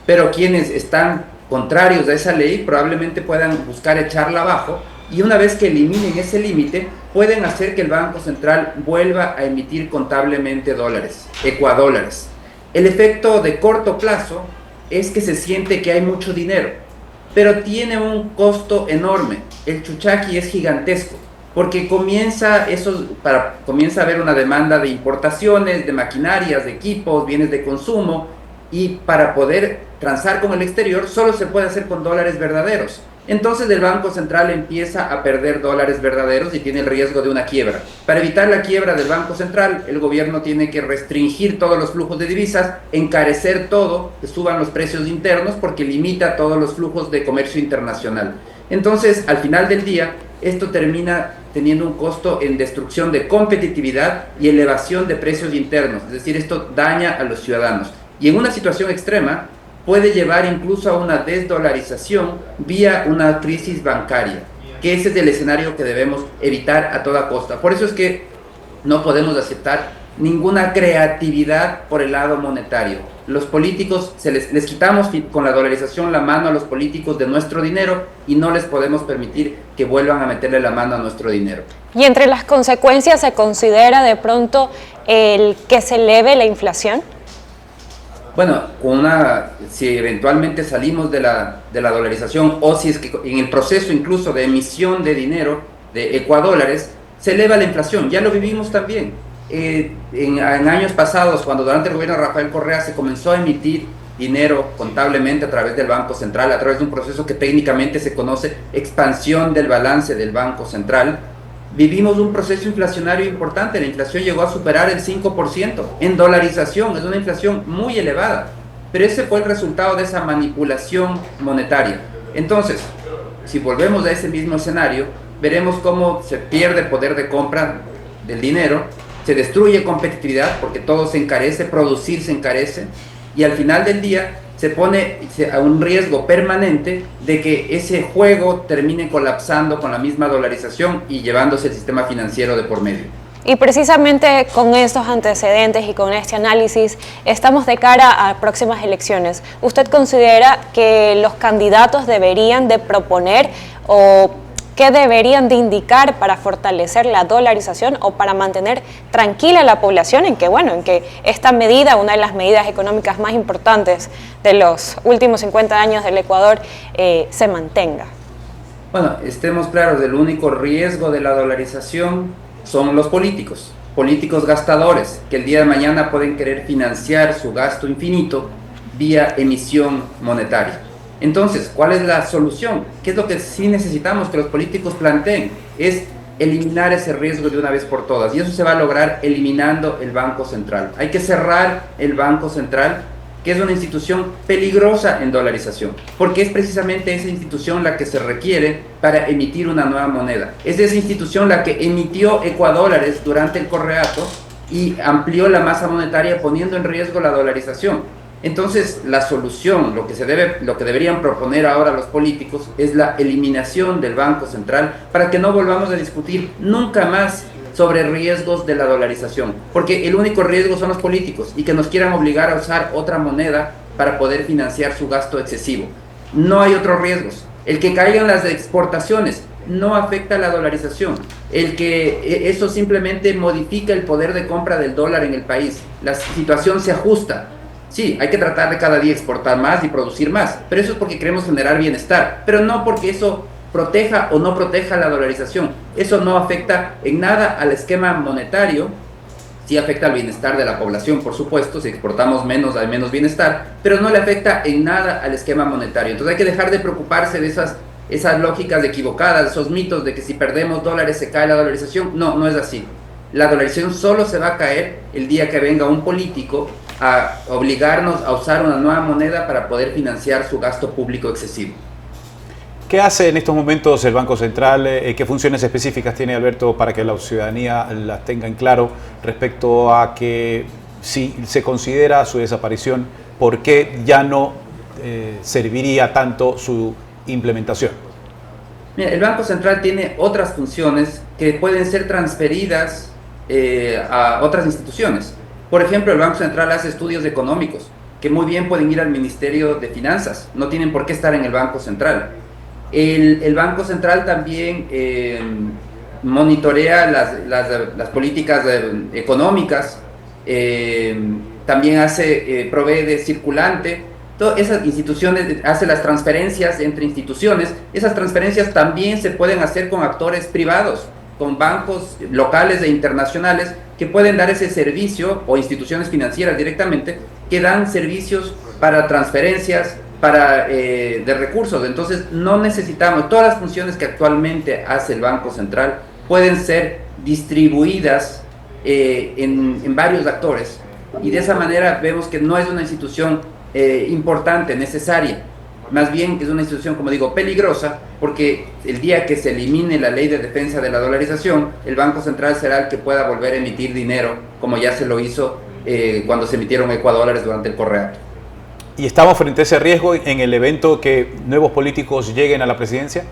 pero quienes están contrarios a esa ley probablemente puedan buscar echarla abajo, y una vez que eliminen ese límite pueden hacer que el Banco Central vuelva a emitir contablemente dólares, ecuadólares. El efecto de corto plazo es que se siente que hay mucho dinero, pero tiene un costo enorme. El chuchaqui es gigantesco. porque comienza a haber una demanda de importaciones, de maquinarias, de equipos, bienes de consumo, y para poder transar con el exterior solo se puede hacer con dólares verdaderos. Entonces el Banco Central empieza a perder dólares verdaderos y tiene el riesgo de una quiebra. Para evitar la quiebra del Banco Central, el gobierno tiene que restringir todos los flujos de divisas, encarecer todo, que suban los precios internos porque limita todos los flujos de comercio internacional. Entonces, al final del día, esto termina teniendo un costo en destrucción de competitividad y elevación de precios internos. Es decir, esto daña a los ciudadanos. Y en una situación extrema puede llevar incluso a una desdolarización vía una crisis bancaria, que ese es el escenario que debemos evitar a toda costa. Por eso es que no podemos aceptar ninguna creatividad por el lado monetario. Los políticos, les quitamos con la dolarización la mano a los políticos de nuestro dinero y no les podemos permitir que vuelvan a meterle la mano a nuestro dinero. Y entre las consecuencias se considera de pronto el que se eleve la inflación. Bueno, si eventualmente salimos de la dolarización, o si es que en el proceso incluso de emisión de dinero, de ecuadólares, se eleva la inflación. Ya lo vivimos también. En años pasados, cuando durante el gobierno de Rafael Correa se comenzó a emitir dinero contablemente a través del Banco Central, a través de un proceso que técnicamente se conoce expansión del balance del Banco Central, vivimos un proceso inflacionario importante. La inflación llegó a superar el 5% en dolarización, es una inflación muy elevada, pero ese fue el resultado de esa manipulación monetaria. Entonces, si volvemos a ese mismo escenario, veremos cómo se pierde poder de compra del dinero, se destruye competitividad porque todo se encarece, producir se encarece, y al final del día se pone a un riesgo permanente de que ese juego termine colapsando con la misma dolarización y llevándose el sistema financiero de por medio. Y precisamente con estos antecedentes y con este análisis estamos de cara a próximas elecciones. ¿Usted considera que los candidatos deberían de proponer o qué deberían de indicar para fortalecer la dolarización o para mantener tranquila a la población en que esta medida, una de las medidas económicas más importantes de los últimos 50 años del Ecuador, se mantenga? Bueno, estemos claros, el único riesgo de la dolarización son los políticos gastadores, que el día de mañana pueden querer financiar su gasto infinito vía emisión monetaria. Entonces, ¿cuál es la solución? ¿Qué es lo que sí necesitamos que los políticos planteen? Es eliminar ese riesgo de una vez por todas, y eso se va a lograr eliminando el Banco Central. Hay que cerrar el Banco Central, que es una institución peligrosa en dolarización, porque es precisamente esa institución la que se requiere para emitir una nueva moneda. Es esa institución la que emitió ecuadólares durante el correato y amplió la masa monetaria poniendo en riesgo la dolarización. Entonces, la solución, lo que deberían proponer ahora los políticos es la eliminación del Banco Central para que no volvamos a discutir nunca más sobre riesgos de la dolarización, porque el único riesgo son los políticos y que nos quieran obligar a usar otra moneda para poder financiar su gasto excesivo. No hay otros riesgos. El que caigan las exportaciones no afecta a la dolarización. Eso simplemente modifica el poder de compra del dólar en el país. La situación se ajusta. Sí, hay que tratar de cada día exportar más y producir más, pero eso es porque queremos generar bienestar, pero no porque eso proteja o no proteja la dolarización. Eso no afecta en nada al esquema monetario. Sí afecta al bienestar de la población, por supuesto, si exportamos menos hay menos bienestar, pero no le afecta en nada al esquema monetario. Entonces hay que dejar de preocuparse de esas lógicas equivocadas, esos mitos de que si perdemos dólares se cae la dolarización. No, no es así. La dolarización solo se va a caer el día que venga un político a obligarnos a usar una nueva moneda para poder financiar su gasto público excesivo. ¿Qué hace en estos momentos el Banco Central? ¿Qué funciones específicas tiene Alberto para que la ciudadanía las tenga en claro respecto a que si se considera su desaparición, por qué ya no serviría tanto su implementación? Mira, el Banco Central tiene otras funciones que pueden ser transferidas a otras instituciones. Por ejemplo, el Banco Central hace estudios económicos que muy bien pueden ir al Ministerio de Finanzas, no tienen por qué estar en el Banco Central. El Banco Central también monitorea las políticas económicas, también provee de circulante. Todas esas instituciones hacen las transferencias entre instituciones. Esas transferencias también se pueden hacer con actores privados. con bancos locales e internacionales que pueden dar ese servicio, o instituciones financieras directamente, que dan servicios para transferencias, de recursos. Entonces no necesitamos, todas las funciones que actualmente hace el Banco Central pueden ser distribuidas en varios actores, y de esa manera vemos que no es una institución importante, necesaria. Más bien es una institución, como digo, peligrosa, porque el día que se elimine la ley de defensa de la dolarización, el Banco Central será el que pueda volver a emitir dinero, como ya se lo hizo cuando se emitieron ecuadólares durante el Correato. ¿Y estamos frente a ese riesgo en el evento que nuevos políticos lleguen a la presidencia?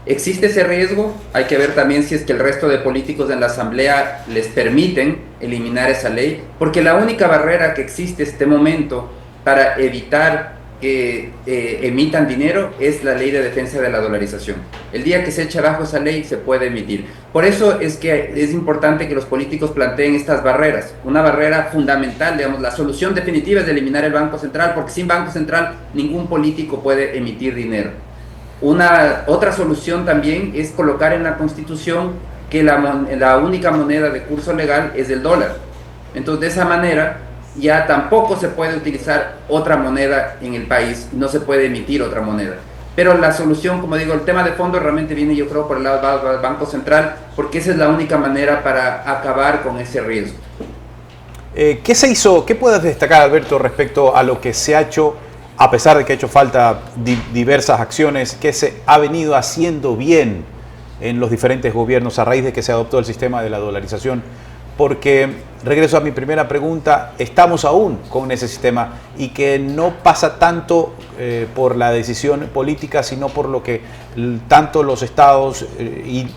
Existe ese riesgo, hay que ver también si es que el resto de políticos en la Asamblea les permiten eliminar esa ley, porque la única barrera que existe en este momento para evitar que emitan dinero es la ley de defensa de la dolarización. El día que se eche abajo esa ley se puede emitir. Por eso es que es importante que los políticos planteen estas barreras. Una barrera fundamental, digamos, la solución definitiva es de eliminar el Banco Central, porque sin Banco Central ningún político puede emitir dinero. Otra solución también es colocar en la Constitución que la única moneda de curso legal es el dólar. Entonces, de esa manera ya tampoco se puede utilizar otra moneda en el país, no se puede emitir otra moneda. Pero la solución, como digo, el tema de fondo realmente viene, yo creo, por el lado del Banco Central, porque esa es la única manera para acabar con ese riesgo. ¿Qué se hizo? ¿Qué puedes destacar, Alberto, respecto a lo que se ha hecho, a pesar de que ha hecho falta diversas acciones, que se ha venido haciendo bien en los diferentes gobiernos a raíz de que se adoptó el sistema de la dolarización? Porque, regreso a mi primera pregunta, estamos aún con ese sistema y que no pasa tanto por la decisión política, sino por lo que tanto los estados y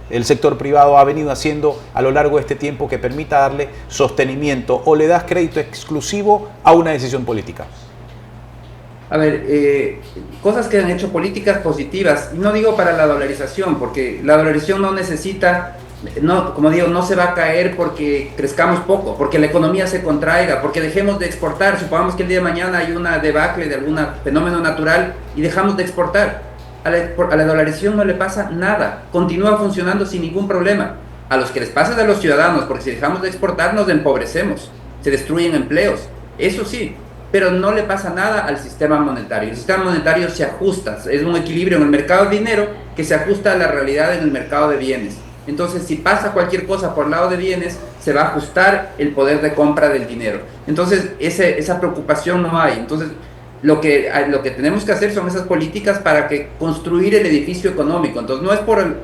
el sector privado ha venido haciendo a lo largo de este tiempo que permita darle sostenimiento. ¿O le das crédito exclusivo a una decisión política? A ver, cosas que han hecho políticas positivas, no digo para la dolarización, porque la dolarización no necesita... No, como digo, no se va a caer porque crezcamos poco, porque la economía se contraiga, porque dejemos de exportar. Supongamos que el día de mañana hay una debacle de algún fenómeno natural y dejamos de exportar. A la dolarización no le pasa nada, continúa funcionando sin ningún problema. A los que les pasa es a los ciudadanos, porque si dejamos de exportar nos empobrecemos, se destruyen empleos, eso sí, pero no le pasa nada al sistema monetario. El sistema monetario se ajusta, es un equilibrio en el mercado de dinero que se ajusta a la realidad en el mercado de bienes. Entonces, si pasa cualquier cosa por el lado de bienes, se va a ajustar el poder de compra del dinero. Entonces, esa preocupación no hay. Entonces, lo que tenemos que hacer son esas políticas para construir el edificio económico. Entonces,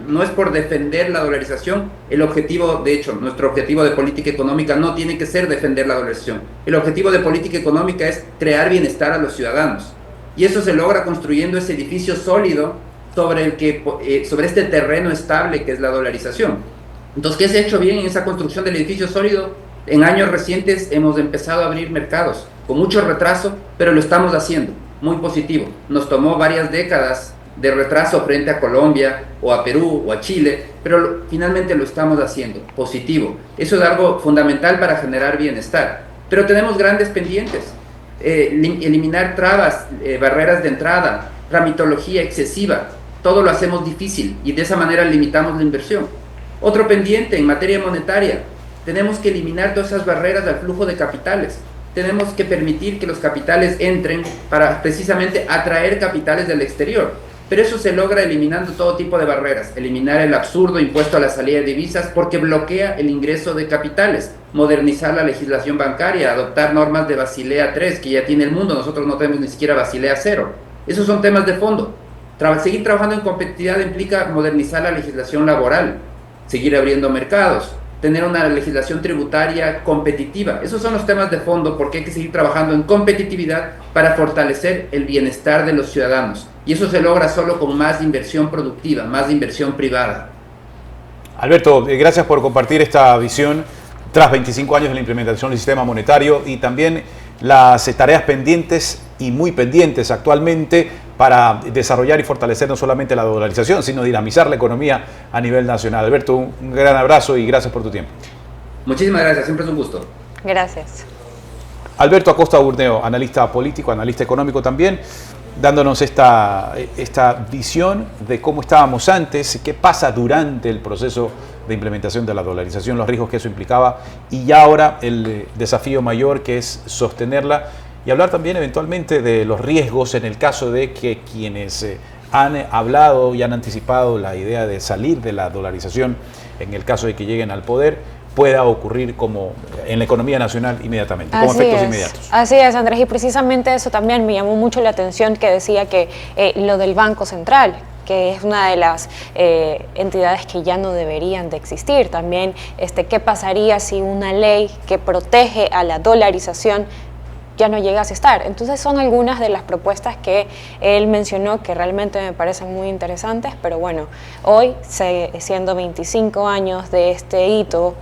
no es por defender la dolarización. El objetivo, de hecho, nuestro objetivo de política económica no tiene que ser defender la dolarización. El objetivo de política económica es crear bienestar a los ciudadanos. Y eso se logra construyendo ese edificio sólido sobre este terreno estable que es la dolarización. Entonces, ¿qué se ha hecho bien en esa construcción del edificio sólido? En años recientes hemos empezado a abrir mercados, con mucho retraso, pero lo estamos haciendo, muy positivo. Nos tomó varias décadas de retraso frente a Colombia, o a Perú, o a Chile, pero finalmente lo estamos haciendo, positivo. Eso es algo fundamental para generar bienestar. Pero tenemos grandes pendientes, eliminar trabas, barreras de entrada, tramitología excesiva, todo lo hacemos difícil y de esa manera limitamos la inversión. Otro pendiente en materia monetaria, tenemos que eliminar todas esas barreras al flujo de capitales. Tenemos que permitir que los capitales entren para precisamente atraer capitales del exterior. Pero eso se logra eliminando todo tipo de barreras, eliminar el absurdo impuesto a la salida de divisas porque bloquea el ingreso de capitales, modernizar la legislación bancaria, adoptar normas de Basilea III que ya tiene el mundo, nosotros no tenemos ni siquiera Basilea II. Esos son temas de fondo. Seguir trabajando en competitividad implica modernizar la legislación laboral, seguir abriendo mercados, tener una legislación tributaria competitiva. Esos son los temas de fondo porque hay que seguir trabajando en competitividad para fortalecer el bienestar de los ciudadanos. Y eso se logra solo con más inversión productiva, más inversión privada. Alberto, gracias por compartir esta visión tras 25 años de la implementación del sistema monetario y también las tareas pendientes y muy pendientes actualmente para desarrollar y fortalecer no solamente la dolarización, sino dinamizar la economía a nivel nacional. Alberto, un gran abrazo y gracias por tu tiempo. Muchísimas gracias, siempre es un gusto. Gracias. Alberto Acosta Burneo, analista político, analista económico también. dándonos esta visión de cómo estábamos antes, qué pasa durante el proceso de implementación de la dolarización, los riesgos que eso implicaba y ya ahora el desafío mayor que es sostenerla y hablar también eventualmente de los riesgos en el caso de que quienes han hablado y han anticipado la idea de salir de la dolarización en el caso de que lleguen al poder pueda ocurrir como en la economía nacional inmediatamente, como efectos inmediatos. Así es, Andrés, y precisamente eso también me llamó mucho la atención que decía que lo del Banco Central, que es una de las entidades que ya no deberían de existir. También, ¿qué pasaría si una ley que protege a la dolarización ya no llegase a estar? Entonces son algunas de las propuestas que él mencionó que realmente me parecen muy interesantes, pero bueno, hoy, siendo 25 años de este hito,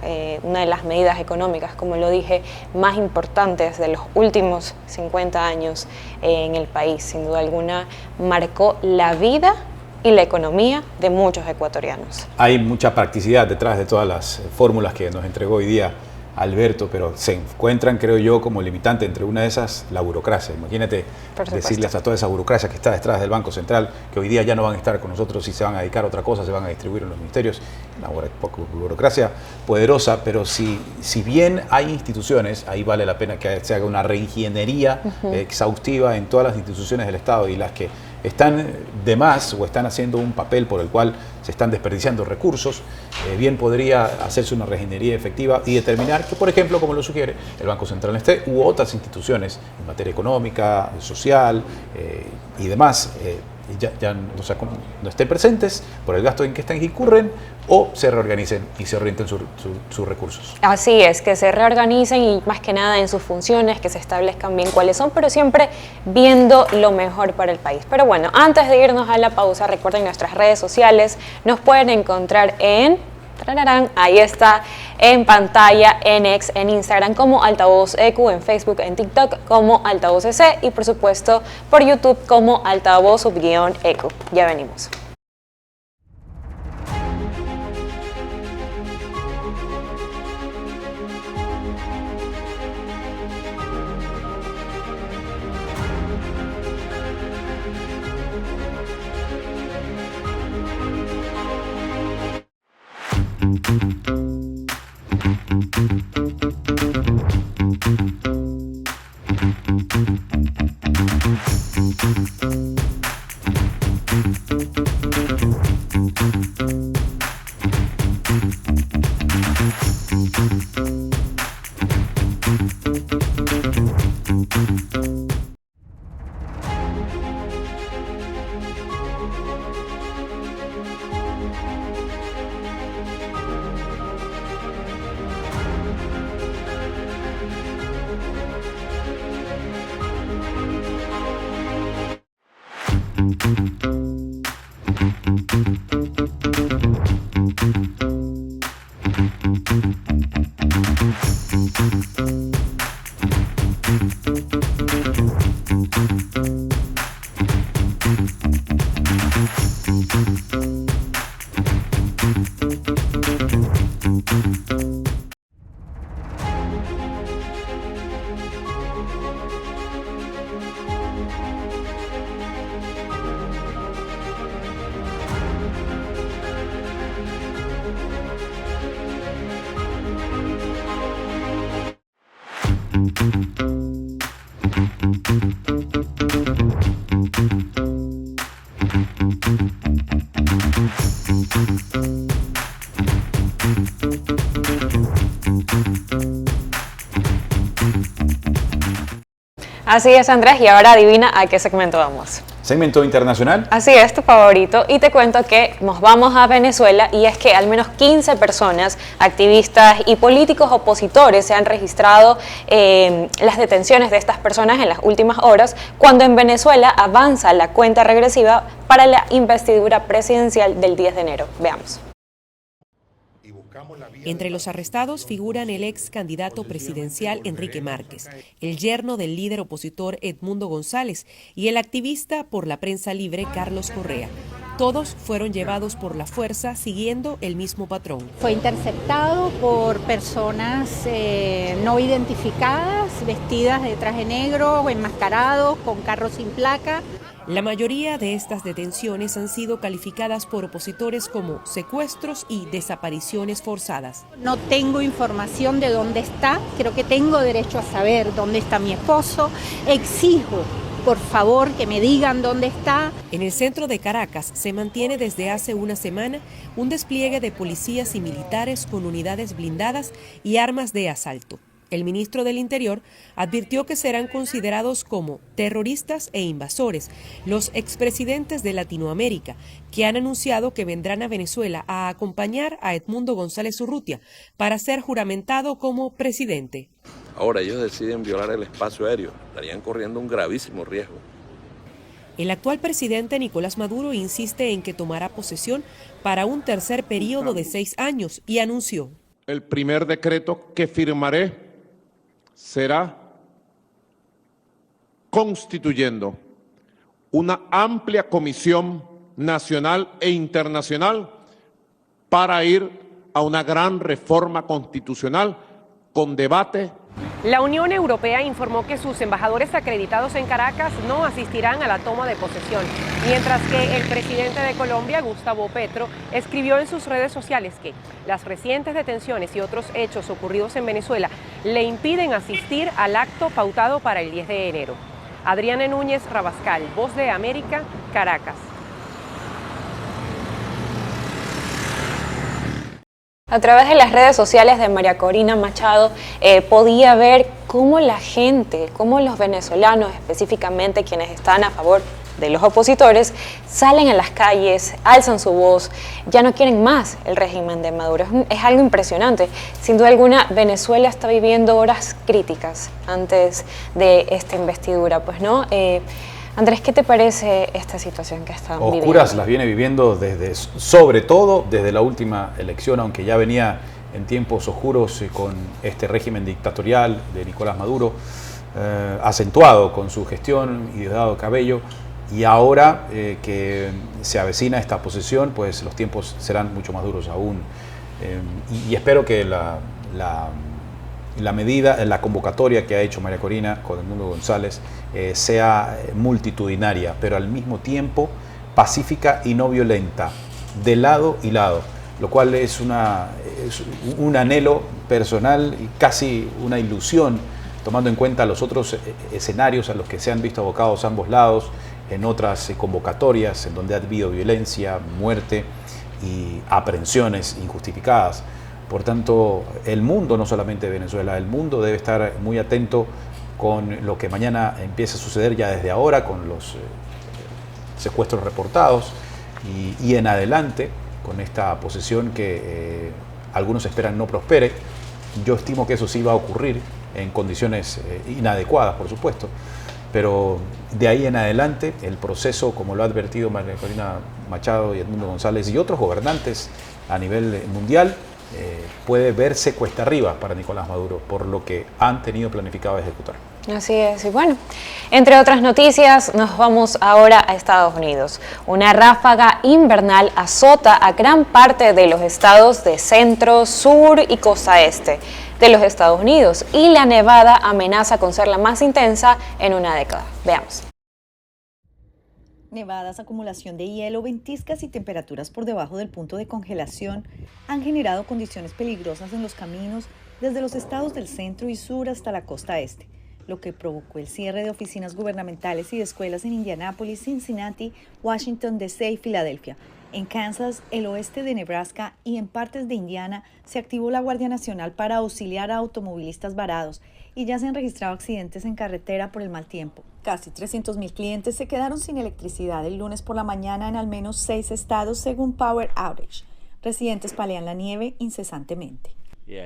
una de las medidas económicas, como lo dije, más importantes de los últimos 50 años en el país, sin duda alguna, marcó la vida y la economía de muchos ecuatorianos. Hay mucha practicidad detrás de todas las fórmulas que nos entregó hoy día Alberto, pero se encuentran, creo yo, como limitante entre una de esas, la burocracia. Imagínate decirles a toda esa burocracia que está detrás del Banco Central, que hoy día ya no van a estar con nosotros y se van a dedicar a otra cosa, se van a distribuir en los ministerios. Una burocracia poderosa, pero si bien hay instituciones, ahí vale la pena que se haga una reingeniería exhaustiva en todas las instituciones del Estado y las que están de más o están haciendo un papel por el cual se están desperdiciando recursos, bien podría hacerse una reingeniería efectiva y determinar que, por ejemplo, como lo sugiere el Banco Central u otras instituciones en materia económica, social y demás, ya no estén presentes por el gasto en que están incurren o se reorganicen y se orienten sus recursos. Así es, que se reorganicen y más que nada en sus funciones, que se establezcan bien cuáles son, pero siempre viendo lo mejor para el país. Pero bueno, antes de irnos a la pausa, recuerden nuestras redes sociales, nos pueden encontrar en... ahí está en pantalla, en X, en Instagram como Altavoz EQ, en Facebook, en TikTok como Altavoz EC y por supuesto por YouTube como Altavoz_EQ. Ya venimos. Así es, Andrés, y ahora adivina a qué segmento vamos. ¿Segmento internacional? Así es, tu favorito, y te cuento que nos vamos a Venezuela y es que al menos 15 personas, activistas y políticos opositores se han registrado las detenciones de estas personas en las últimas horas, cuando en Venezuela avanza la cuenta regresiva para la investidura presidencial del 10 de enero. Veamos. Entre los arrestados figuran el ex candidato presidencial Enrique Márquez, el yerno del líder opositor Edmundo González y el activista por la prensa libre Carlos Correa. Todos fueron llevados por la fuerza siguiendo el mismo patrón. Fue interceptado por personas no identificadas, vestidas de traje negro o enmascarados, con carros sin placa. La mayoría de estas detenciones han sido calificadas por opositores como secuestros y desapariciones forzadas. No tengo información de dónde está, creo que tengo derecho a saber dónde está mi esposo. Exijo, por favor, que me digan dónde está. En el centro de Caracas se mantiene desde hace una semana un despliegue de policías y militares con unidades blindadas y armas de asalto. El ministro del Interior advirtió que serán considerados como terroristas e invasores los expresidentes de Latinoamérica, que han anunciado que vendrán a Venezuela a acompañar a Edmundo González Urrutia para ser juramentado como presidente. Ahora ellos deciden violar el espacio aéreo, estarían corriendo un gravísimo riesgo. El actual presidente Nicolás Maduro insiste en que tomará posesión para un tercer periodo de 6 años y anunció: el primer decreto que firmaré será constituyendo una amplia comisión nacional e internacional para ir a una gran reforma constitucional con debate. La Unión Europea informó que sus embajadores acreditados en Caracas no asistirán a la toma de posesión, mientras que el presidente de Colombia, Gustavo Petro, escribió en sus redes sociales que las recientes detenciones y otros hechos ocurridos en Venezuela le impiden asistir al acto pautado para el 10 de enero. Adriana Núñez Rabascal, Voz de América, Caracas. A través de las redes sociales de María Corina Machado podía ver cómo la gente, cómo los venezolanos, específicamente quienes están a favor de los opositores, salen a las calles, alzan su voz, ya no quieren más el régimen de Maduro. Es algo impresionante. Sin duda alguna, Venezuela está viviendo horas críticas antes de esta investidura, pues, ¿no? Andrés, ¿qué te parece esta situación que están viviendo? Oscuras las viene viviendo sobre todo desde la última elección, aunque ya venía en tiempos oscuros con este régimen dictatorial de Nicolás Maduro, acentuado con su gestión y Diosdado Cabello, y ahora que se avecina esta posesión, pues los tiempos serán mucho más duros aún. Y espero que la medida, la convocatoria que ha hecho María Corina con Edmundo González sea multitudinaria, pero al mismo tiempo pacífica y no violenta, de lado y lado, lo cual es un anhelo personal y casi una ilusión, tomando en cuenta los otros escenarios a los que se han visto abocados ambos lados, en otras convocatorias en donde ha habido violencia, muerte y aprehensiones injustificadas. Por tanto, el mundo, no solamente Venezuela, el mundo debe estar muy atento con lo que mañana empieza a suceder ya desde ahora, con los secuestros reportados y en adelante, con esta posesión que algunos esperan no prospere. Yo estimo que eso sí va a ocurrir en condiciones inadecuadas, por supuesto, pero de ahí en adelante el proceso, como lo ha advertido María Corina Machado y Edmundo González y otros gobernantes a nivel mundial, puede verse cuesta arriba para Nicolás Maduro por lo que han tenido planificado ejecutar. Así es, y bueno, entre otras noticias nos vamos ahora a Estados Unidos. Una ráfaga invernal azota a gran parte de los estados de centro, sur y costa este de los Estados Unidos, y la nevada amenaza con ser la más intensa en una década. Veamos. Nevadas, acumulación de hielo, ventiscas y temperaturas por debajo del punto de congelación han generado condiciones peligrosas en los caminos desde los estados del centro y sur hasta la costa este, lo que provocó el cierre de oficinas gubernamentales y de escuelas en Indianápolis, Cincinnati, Washington D.C. y Filadelfia. En Kansas, el oeste de Nebraska y en partes de Indiana se activó la Guardia Nacional para auxiliar a automovilistas varados y ya se han registrado accidentes en carretera por el mal tiempo. Casi 300,000 clientes se quedaron sin electricidad el lunes por la mañana en al menos 6 estados según Power Outage. Residentes palean la nieve incesantemente.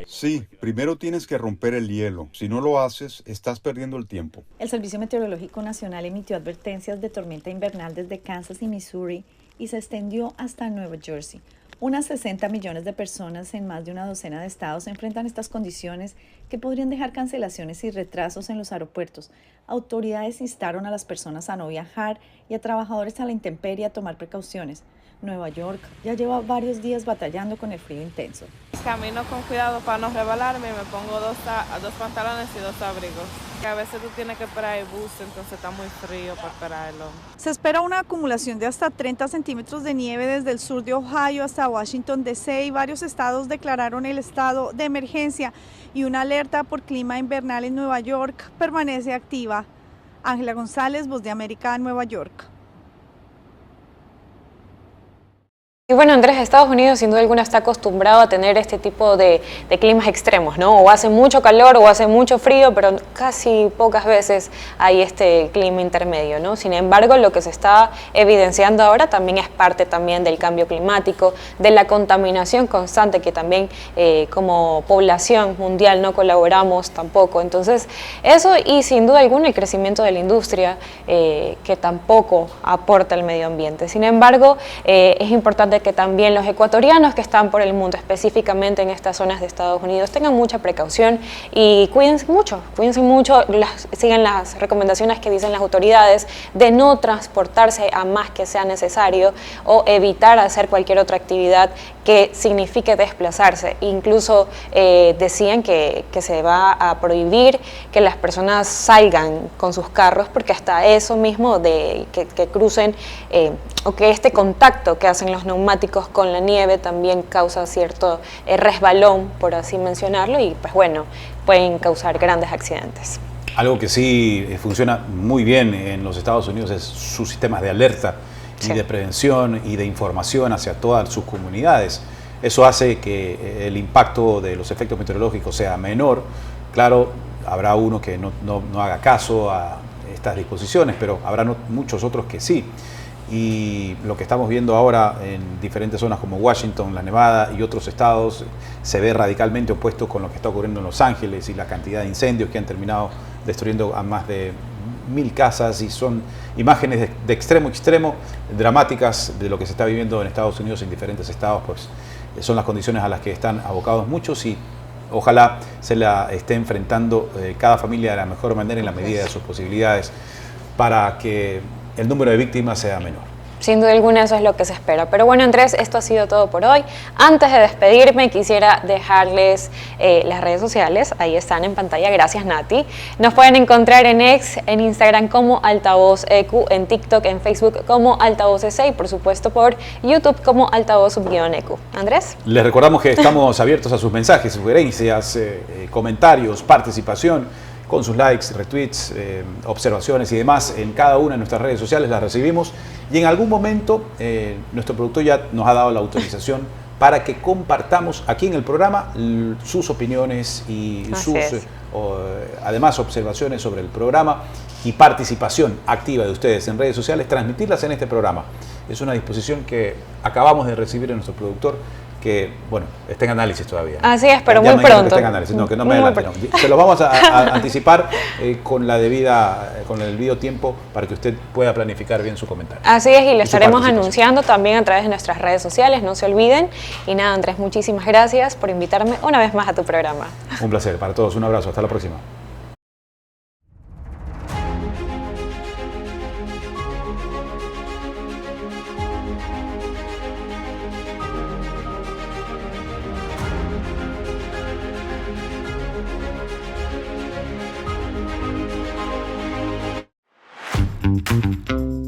Sí, primero tienes que romper el hielo. Si no lo haces, estás perdiendo el tiempo. El Servicio Meteorológico Nacional emitió advertencias de tormenta invernal desde Kansas y Missouri y se extendió hasta Nueva Jersey. Unas 60 millones de personas en más de una docena de estados enfrentan estas condiciones que podrían dejar cancelaciones y retrasos en los aeropuertos. Autoridades instaron a las personas a no viajar y a trabajadores a la intemperie a tomar precauciones. Nueva York ya lleva varios días batallando con el frío intenso. Camino con cuidado para no rebalarme y me pongo dos pantalones y 2 abrigos. Que a veces tú tienes que esperar el bus, entonces está muy frío para esperarlo. Se espera una acumulación de hasta 30 centímetros de nieve desde el sur de Ohio hasta Washington D.C. y varios estados declararon el estado de emergencia y una alerta por clima invernal en Nueva York permanece activa. Ángela González, Voz de América, Nueva York. Y bueno, Andrés, Estados Unidos sin duda alguna está acostumbrado a tener este tipo de climas extremos, ¿no? O hace mucho calor o hace mucho frío, pero casi pocas veces hay este clima intermedio, ¿no? Sin embargo, lo que se está evidenciando ahora también es parte también del cambio climático, de la contaminación constante que también como población mundial no colaboramos tampoco. Entonces, eso y sin duda alguna el crecimiento de la industria que tampoco aporta al medio ambiente. Sin embargo, es importante que también los ecuatorianos que están por el mundo, específicamente en estas zonas de Estados Unidos, tengan mucha precaución y cuídense mucho, sigan las recomendaciones que dicen las autoridades de no transportarse a más que sea necesario o evitar hacer cualquier otra actividad que signifique desplazarse. Incluso decían que se va a prohibir que las personas salgan con sus carros porque hasta eso mismo de que crucen o que este contacto que hacen los neumáticos con la nieve también causa cierto resbalón, por así mencionarlo, y pues bueno, pueden causar grandes accidentes. Algo que sí funciona muy bien en los Estados Unidos es sus sistemas de alerta y de prevención y de información hacia todas sus comunidades. Eso hace que el impacto de los efectos meteorológicos sea menor. Claro, habrá uno que no haga caso a estas disposiciones, pero habrá muchos otros que sí. Y lo que estamos viendo ahora en diferentes zonas como Washington, la Nevada y otros estados se ve radicalmente opuesto con lo que está ocurriendo en Los Ángeles y la cantidad de incendios que han terminado destruyendo a más de 1000 casas, y son imágenes de extremo a extremo, dramáticas de lo que se está viviendo en Estados Unidos en diferentes estados. Pues son las condiciones a las que están abocados muchos y ojalá se la esté enfrentando cada familia de la mejor manera en la medida de sus posibilidades para que el número de víctimas sea menor. Sin duda alguna eso es lo que se espera. Pero bueno, Andrés, esto ha sido todo por hoy. Antes de despedirme, quisiera dejarles las redes sociales. Ahí están en pantalla. Gracias, Nati. Nos pueden encontrar en X, en Instagram como Altavoz EQ, en TikTok, en Facebook como Altavoz EC y por supuesto por YouTube como Altavoz_EQ. Andrés. Les recordamos que estamos abiertos a sus mensajes, sugerencias, comentarios, participación, con sus likes, retweets, observaciones y demás en cada una de nuestras redes sociales, las recibimos y en algún momento nuestro productor ya nos ha dado la autorización para que compartamos aquí en el programa sus opiniones y además observaciones sobre el programa y participación activa de ustedes en redes sociales, transmitirlas en este programa. Es una disposición que acabamos de recibir de nuestro productor, que, bueno, está en análisis todavía. Así es, pero ya muy pronto. Que está en análisis. No, que no me adelante, no. Se lo vamos a anticipar con el debido tiempo para que usted pueda planificar bien su comentario. Así es, y lo estaremos anunciando también a través de nuestras redes sociales, no se olviden. Y nada, Andrés, muchísimas gracias por invitarme una vez más a tu programa. Un placer para todos, un abrazo, hasta la próxima. Thank you.